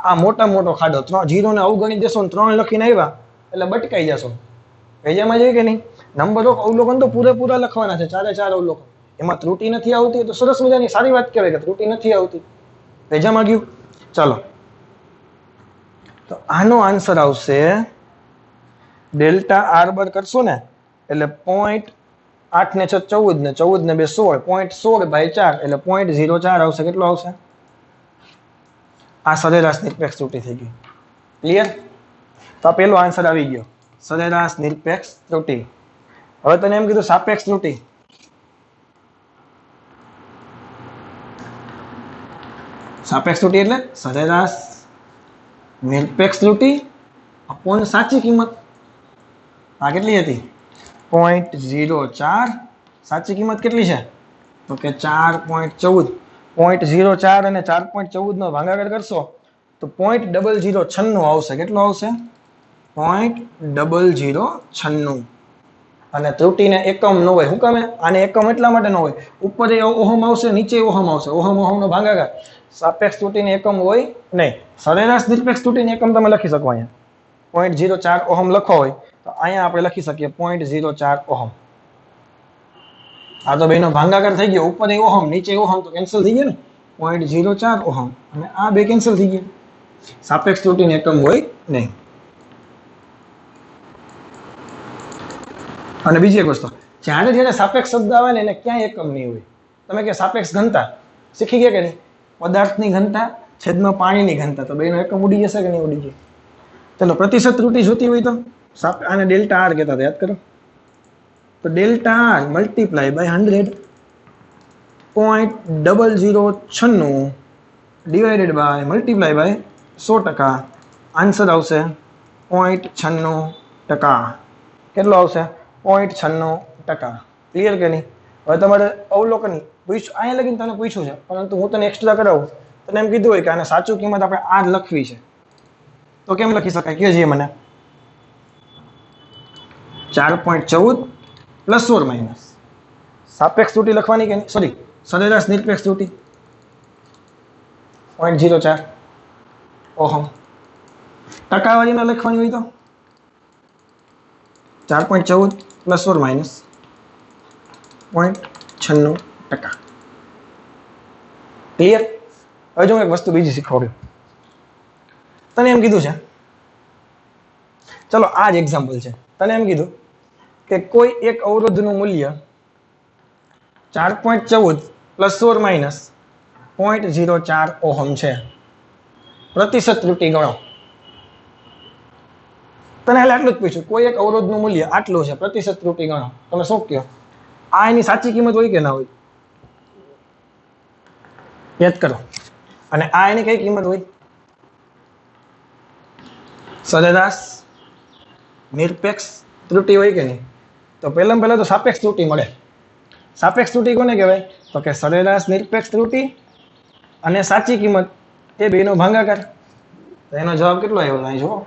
આ મોટા મોટો ખાડો 0 ને અવગણી દેશો ને 3 લખીને આવ્યા એટલે બટકાઈ જશો. ભેજામાં જઈએ કે નહીં? નંબર ઓફ અવલોકન તો પૂરેપૂરા લખવાના છે, 4 અવલોકન. એમાં ત્રુટિ નથી આવતી તો સરસ મજાની સારી વાત કહેવાય કે ત્રુટિ નથી આવતી. ભેજામાં ગયું. ચાલો, તો આનો આન્સર આવશે ડેલ્ટા આર બર કરશો ને એટલે 0.8 ને 6 14 ને 14 ને 2 16, 0.16 બાય 4 એટલે 0.04 આવશે. કેટલો આવશે? આ સરેરાશ નિરપેક્ષ ત્રુટિ થઈ ગઈ. ક્લિયર? તો આ પેલો આન્સર આવી ગયો, સરેરાશ નિરપેક્ષ ત્રુટિ. હવે તને એમ કીધું સાપેક્ષ ત્રુટિ. સાપેક્ષ ત્રુટિ એટલે સરેરાશ નિરપેક્ષ ત્રુટિ અપોન સાચી કિંમત. આ કેટલી હતી? 0.04. સાચી કિંમત કેટલી છે? તો કે 4.14. 0.04 અને 4.14 નો ભાગાકાર કરશો તો 0.0096 આવશે. કેટલો આવશે? 0.0096. અને ત્રુટિને એકમ ન હોય. શું કામે? આને એકમ એટલા માટે ન હોય, ઉપર ઓહમ આવશે, નીચે ઓહમ આવશે. ઓહમ નો ભાગાકાર. સાપેક્ષ ત્રુટિને એકમ હોય નહીં. સરેરાશ નિરપેક્ષ ત્રુટિને એકમ તમે લખી શકો. અહીંયા 0.04 ઓહમ લખો હોય તો અહીંયા આપણે લખી શકીએ 0.04 ઓહમ. આ તો બેનો ભાગાકાર થઈ ગયો. ઉપર ઓહમ નીચે ઓહમ તો કેન્સલ થઈ ગયા ને. 0.04 ઓહમ અને આ બે કેન્સલ થઈ ગયા. સાપેક્ષ ત્રુટિને એકમ હોય નહીં. અને બીજી એક વસ્તુ, જ્યારે સાપેક્ષ શબ્દ આવે ને એને ક્યાંય એકમ નહીં હોય. તમે કે સાપેક્ષ ઘનતા શીખી ગયા કે નહીં? પદાર્થની ઘનતા છેદમાં પાણીની ઘનતા, તો બેનો એકમ ઉડી જશે કે નહીં ઉડી જાય? ચલો, પ્રતિશત ત્રુટિ જોતી હોય તો આને ડેલ્ટા આર કહેતા હતા, યાદ કરો. તો delta R multiply by 100 0.0096 divided by multiply by 100%. Answer આવશે 0.96%. કેટલો આવશે? 0.96%. ક્લિયર કે નહીં? હવે તમારે અવલોકન પૂછ્યું, અહીંયા લગીને તને પૂછ્યું છે, પરંતુ હું તને એક્સ્ટ્રા કરાવું. તને એમ કીધું હોય કે આને સાચું કિંમત આપણે આર લખવી છે, તો કેમ લખી શકાય? કે છે મને 4.14 પ્લસ ઓર માઇનસ. સાપેક્ષ ત્રુટિ લખવાની કે નહીં? સોરી, સરેરાશ નિરપેક્ષ ત્રુટિ 0.04 ઓહમ. ટકાવારીમાં લખવાની હોય તો 4.14 પ્લસ ઓર માઇનસ 0.96%. ક્લિયર? હવે જો એક વસ્તુ બીજી શીખવાડ્યું. તને એમ કીધું છે, ચલો આ જ એક્ઝામ્પલ છે. તને એમ કીધું કે કોઈ એક અવરોધનું મૂલ્ય 4.14 પ્લસ ઓર માઇનસ 0.04 ઓહમ છે. પ્રતિશત ત્રુટિ ગણો. તને હાલ આટલું જ પૂછ્યું, કોઈ એક અવરોધનું મૂલ્ય આટલું છે, પ્રતિશત ત્રુટિ ગણો. તમે શું કહો? આ એની સાચી કિંમત હોય કે ના હોય? યાદ કરો. અને આ એની કઈ કિંમત હોય? સરેરાશ નિરપેક્ષ ત્રુટિ હોય કે નહીં? તો પહેલા તો સાપેક્ષ ત્રુટિ મળે. સાપેક્ષ ત્રુટિ કોને કહેવાય? તો કે સરેરાશ નિરપેક્ષ ત્રુટિ અને સાચી કિંમત એ બેનો ભાગાકાર. તો એનો જવાબ કેટલો આવ્યો? અહીં જુઓ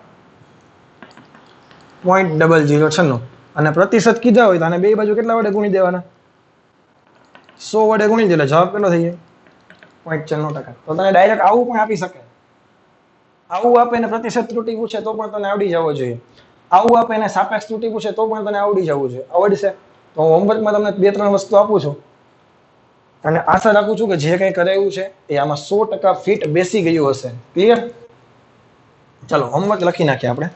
0.0096. અને પ્રતિશત કીધા હોય તો આને બે બાજુ કેટલા વડે ગુણી દેવાના? 100 વડે ગુણી દે એટલે જવાબ કેટલો થઈ જાય? 0.96%. તો તને ડાયરેક્ટ આવું પણ આપી શકે. આવું આપે ને પ્રતિશત ત્રુટિ પૂછે તો પણ તને આવડી જવો જોઈએ. આવું આપે ને સાપેક્ષ ત્રુટિ પૂછે તો પણ તને આવડી જવું જોઈએ. આવડશે તો હું હોમવર્કમાં તમને 2-3 વસ્તુ આપું છું અને આશા રાખું છું કે જે કંઈ કરાયું છે એ આમાં 100% ફિટ બેસી ગયું હશે. ક્લિયર? ચલો હોમવર્ક લખી નાખીએ આપણે.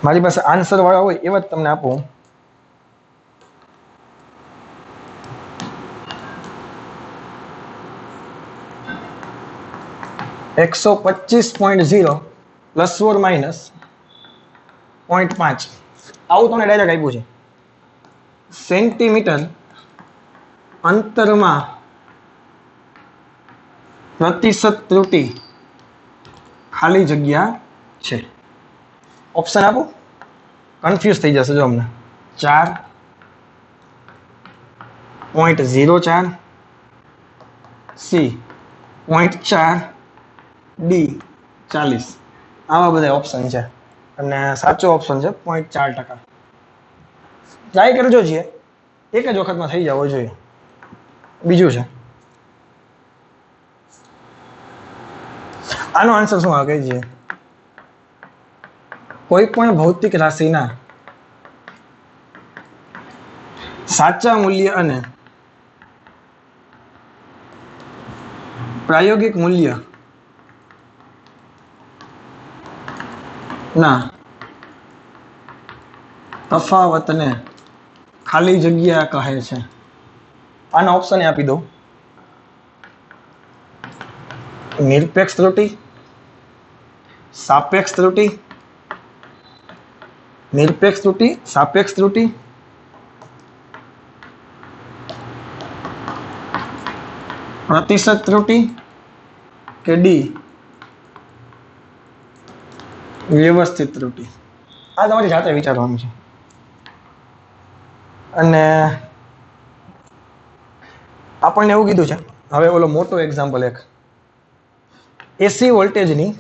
મારી પાસે આન્સર વાળા હોય એવા જ તમને આપું. 125.0 પ્લસ ઓર માઇનસ 0.5 આવું તમને ડાયરેક્ટ આપ્યું છે. સેન્ટીમીટર અંતરમાં પ્રતિશત ત્રુટિ ખાલી જગ્યા છે. ઓપ્શન આપો, કન્ફ્યુઝ થઈ જશે. જો અમને 4.04, સી 0.4, ડી 40. આવા બધા ઓપ્શન છે અને સાચો ઓપ્શન છે 0.4%. ટ્રાય કરજો છીએ, એક જ વખતમાં થઈ જવો જોઈએ. બીજું છે આનો આન્સર શું આવે છે? કોઈ પણ ભૌતિક રાશિના સાચા મૂલ્ય અને પ્રાયોગિક મૂલ્ય ના તફાવતને ખાલી જગ્યા કહે છે. આના ઓપ્શન આપી દઉં. નિરપેક્ષ ત્રુટિ, સાપેક્ષ ત્રુટિ, નિરપેક્ષ ત્રુટિ, સાપેક્ષ ત્રુટિ, પ્રતિશત ત્રુટિ કે ડી વ્યવસ્થિત ત્રુટિ. આ તમારી જાતે વિચારવાનું છે. અને આપણને એવું કીધું છે, હવે ઓલો મોટો એક્ઝામ્પલ એક એસી વોલ્ટેજની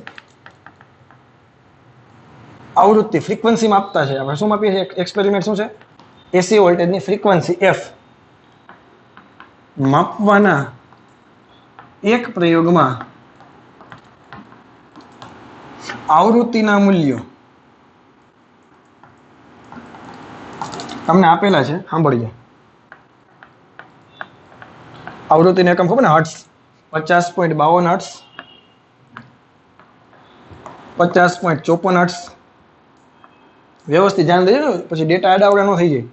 આવૃત્તિ ફ્રીક્વન્સી માપતા છે. આપણે શું માપીએ છીએ? એક્સપેરિમેન્ટ શું છે? એસી વોલ્ટેજની ફ્રીક્વન્સી એફ માપવાના એક પ્રયોગમાં આવૃત્તિના મૂલ્યો તમને આપેલા છે, સાંભળજો. આવૃત્તિનો એકમ ખબર ને? હર્ટ્ઝ. 50.52 hertz, 50.54 hertz. વ્યવસ્થિત ધ્યાન દેજો, પછી ડેટા આડાવડા ન થઈ જાય.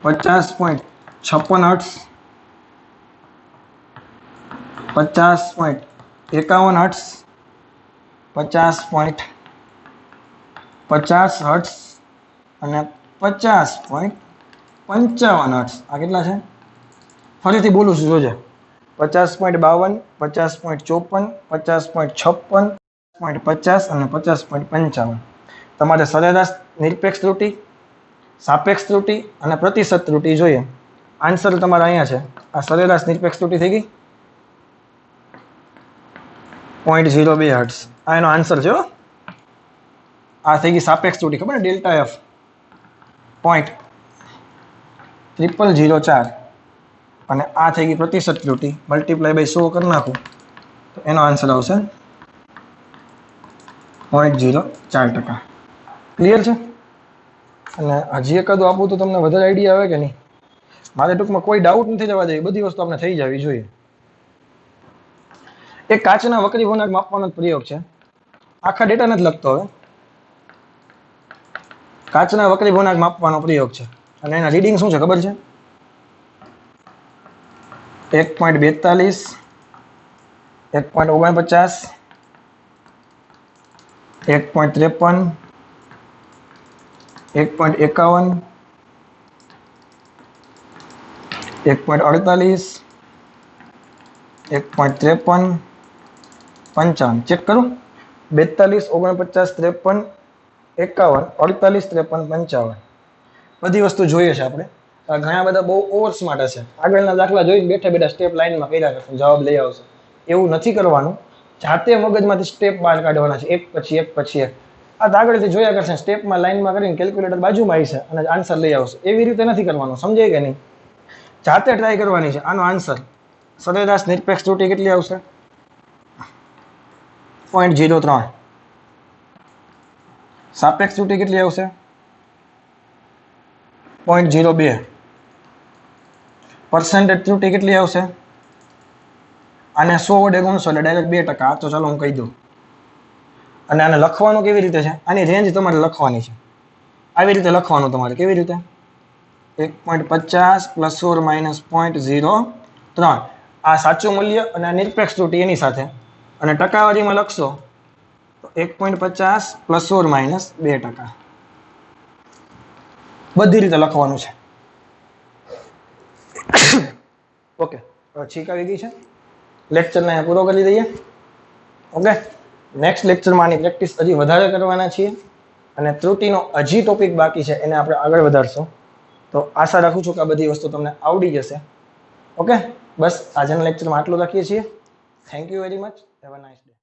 50.56 હર્ટ્ઝ, 50.51 હર્ટ્ઝ, 50.50 હર્ટ્ઝ અને 50.55 હર્ટ્ઝ. આ કેટલા છે? ફરીથી બોલું છું, જોજે. 50.52, 50.54, 50.56, 50 અને 50.55. તમારે સરેરાશ, નિરપેક્ષ ત્રુટિ, સાપેક્ષ ત્રુટિ અને પ્રતિશત ત્રુટિ જોઈએ. આન્સર તમારા અહીંયા છે. આ સરેરાશ નિરપેક્ષ ત્રુટિ થઈ ગઈ 0.02 હર્ટ્ઝ. આ એનો આન્સર છે. આ થઈ ગઈ સાપેક્ષ ત્રુટિ, ખબર ને? ડેલ્ટા એફ 0.0004 અને આ થઈ ગઈ પ્રતિશત ત્રુટિ. મલ્ટીપ્લાય બાય 100 કરી નાખું તો એનો આન્સર આવશે 0.04%. ક્લિયર છે? અને હજી એકાદું આપું તો તમને વધારે આઈડિયા આવે કે નહીં? મારે ટૂંકમાં કોઈ ડાઉટ નથી જવા જોઈએ, બધી વસ્તુ આપણે થઈ જવી જોઈએ. એક કાચના વક્રી ગુણાંક માપવાનો પ્રયોગ છે. આખા ડેટા નથી લખતો હવે. કાચના વક્રી ગુણાંક માપવાનો પ્રયોગ છે અને એના રીડિંગ શું છે ખબર છે? 1.42, 1.49, 1.53, 1.51, 1.48, 1.53, 55. ચેક કરો. 42, 49, 53, 51, 48, 53, 55. બધી વસ્તુ જોઈએ છે આપણે. ઘણા બધા બહુ ઓવર સ્માર્ટ હશે, આગળના દાખલા જોઈને બેઠા બેઠા સ્ટેપ લાઈનમાં કર્યા કરશે, જવાબ લઈ આવશે. એવું નથી કરવાનું. જાતે મગજમાંથી સ્ટેપ બહાર કાઢવાના છે, એક પછી એક પછી એક. આ આગળથી જોયા કરશે, સ્ટેપમાં લાઈનમાં કરીને કેલ્ક્યુલેટર બાજુમાં આવશે અને આન્સર લઈ આવશે. એવી રીતે નથી કરવાનું, સમજાય કે નહીં? જાતે ટ્રાય કરવાની છે. આનો આન્સર સરેરાશ નિરપેક્ષ ત્રુટિ કેટલી આવશે? 0.03. સાપેક્ષ ત્રુટિ કેટલી આવશે? 0.02. પર્સન્ટેજ ત્રુટિ કેટલી આવશે? આને 100 વડે ગુણશો એટલે ડાયરેક્ટ 2%. આ તો ચાલો હું કહી દઉં. અને આને લખવાનું કેવી રીતે છે, આની રેન્જ તમારે લખવાની છે. આવી રીતે લખવાનું તમારે. કેવી રીતે? 1.50 પ્લસ ઓર માઇનસ 0.03 આ સાચું મૂલ્ય અને આ નિરપેક્ષ ત્રુટી એની સાથે, અને ટકાવારીમાં લખશો તો 1.50 પ્લસ ઓર માઇનસ 2%. બધી રીતે લખવાનું છે. ઓકે, છીક આવી ગઈ છે. લેક્ચરને અહીંયા પૂરો કરી દઈએ. ઓકે, નેક્સ્ટ લેક્ચરમાં આની પ્રેક્ટિસ હજી વધારે કરવાના છીએ, અને ત્રુટીનો હજી ટોપિક બાકી છે એને આપણે આગળ વધારશું. તો આશા રાખું છું કે આ બધી વસ્તુ તમને આવડી જશે. ઓકે, બસ આજના લેક્ચરમાં આટલું રાખીએ છીએ. Thank you very much. Have a nice day.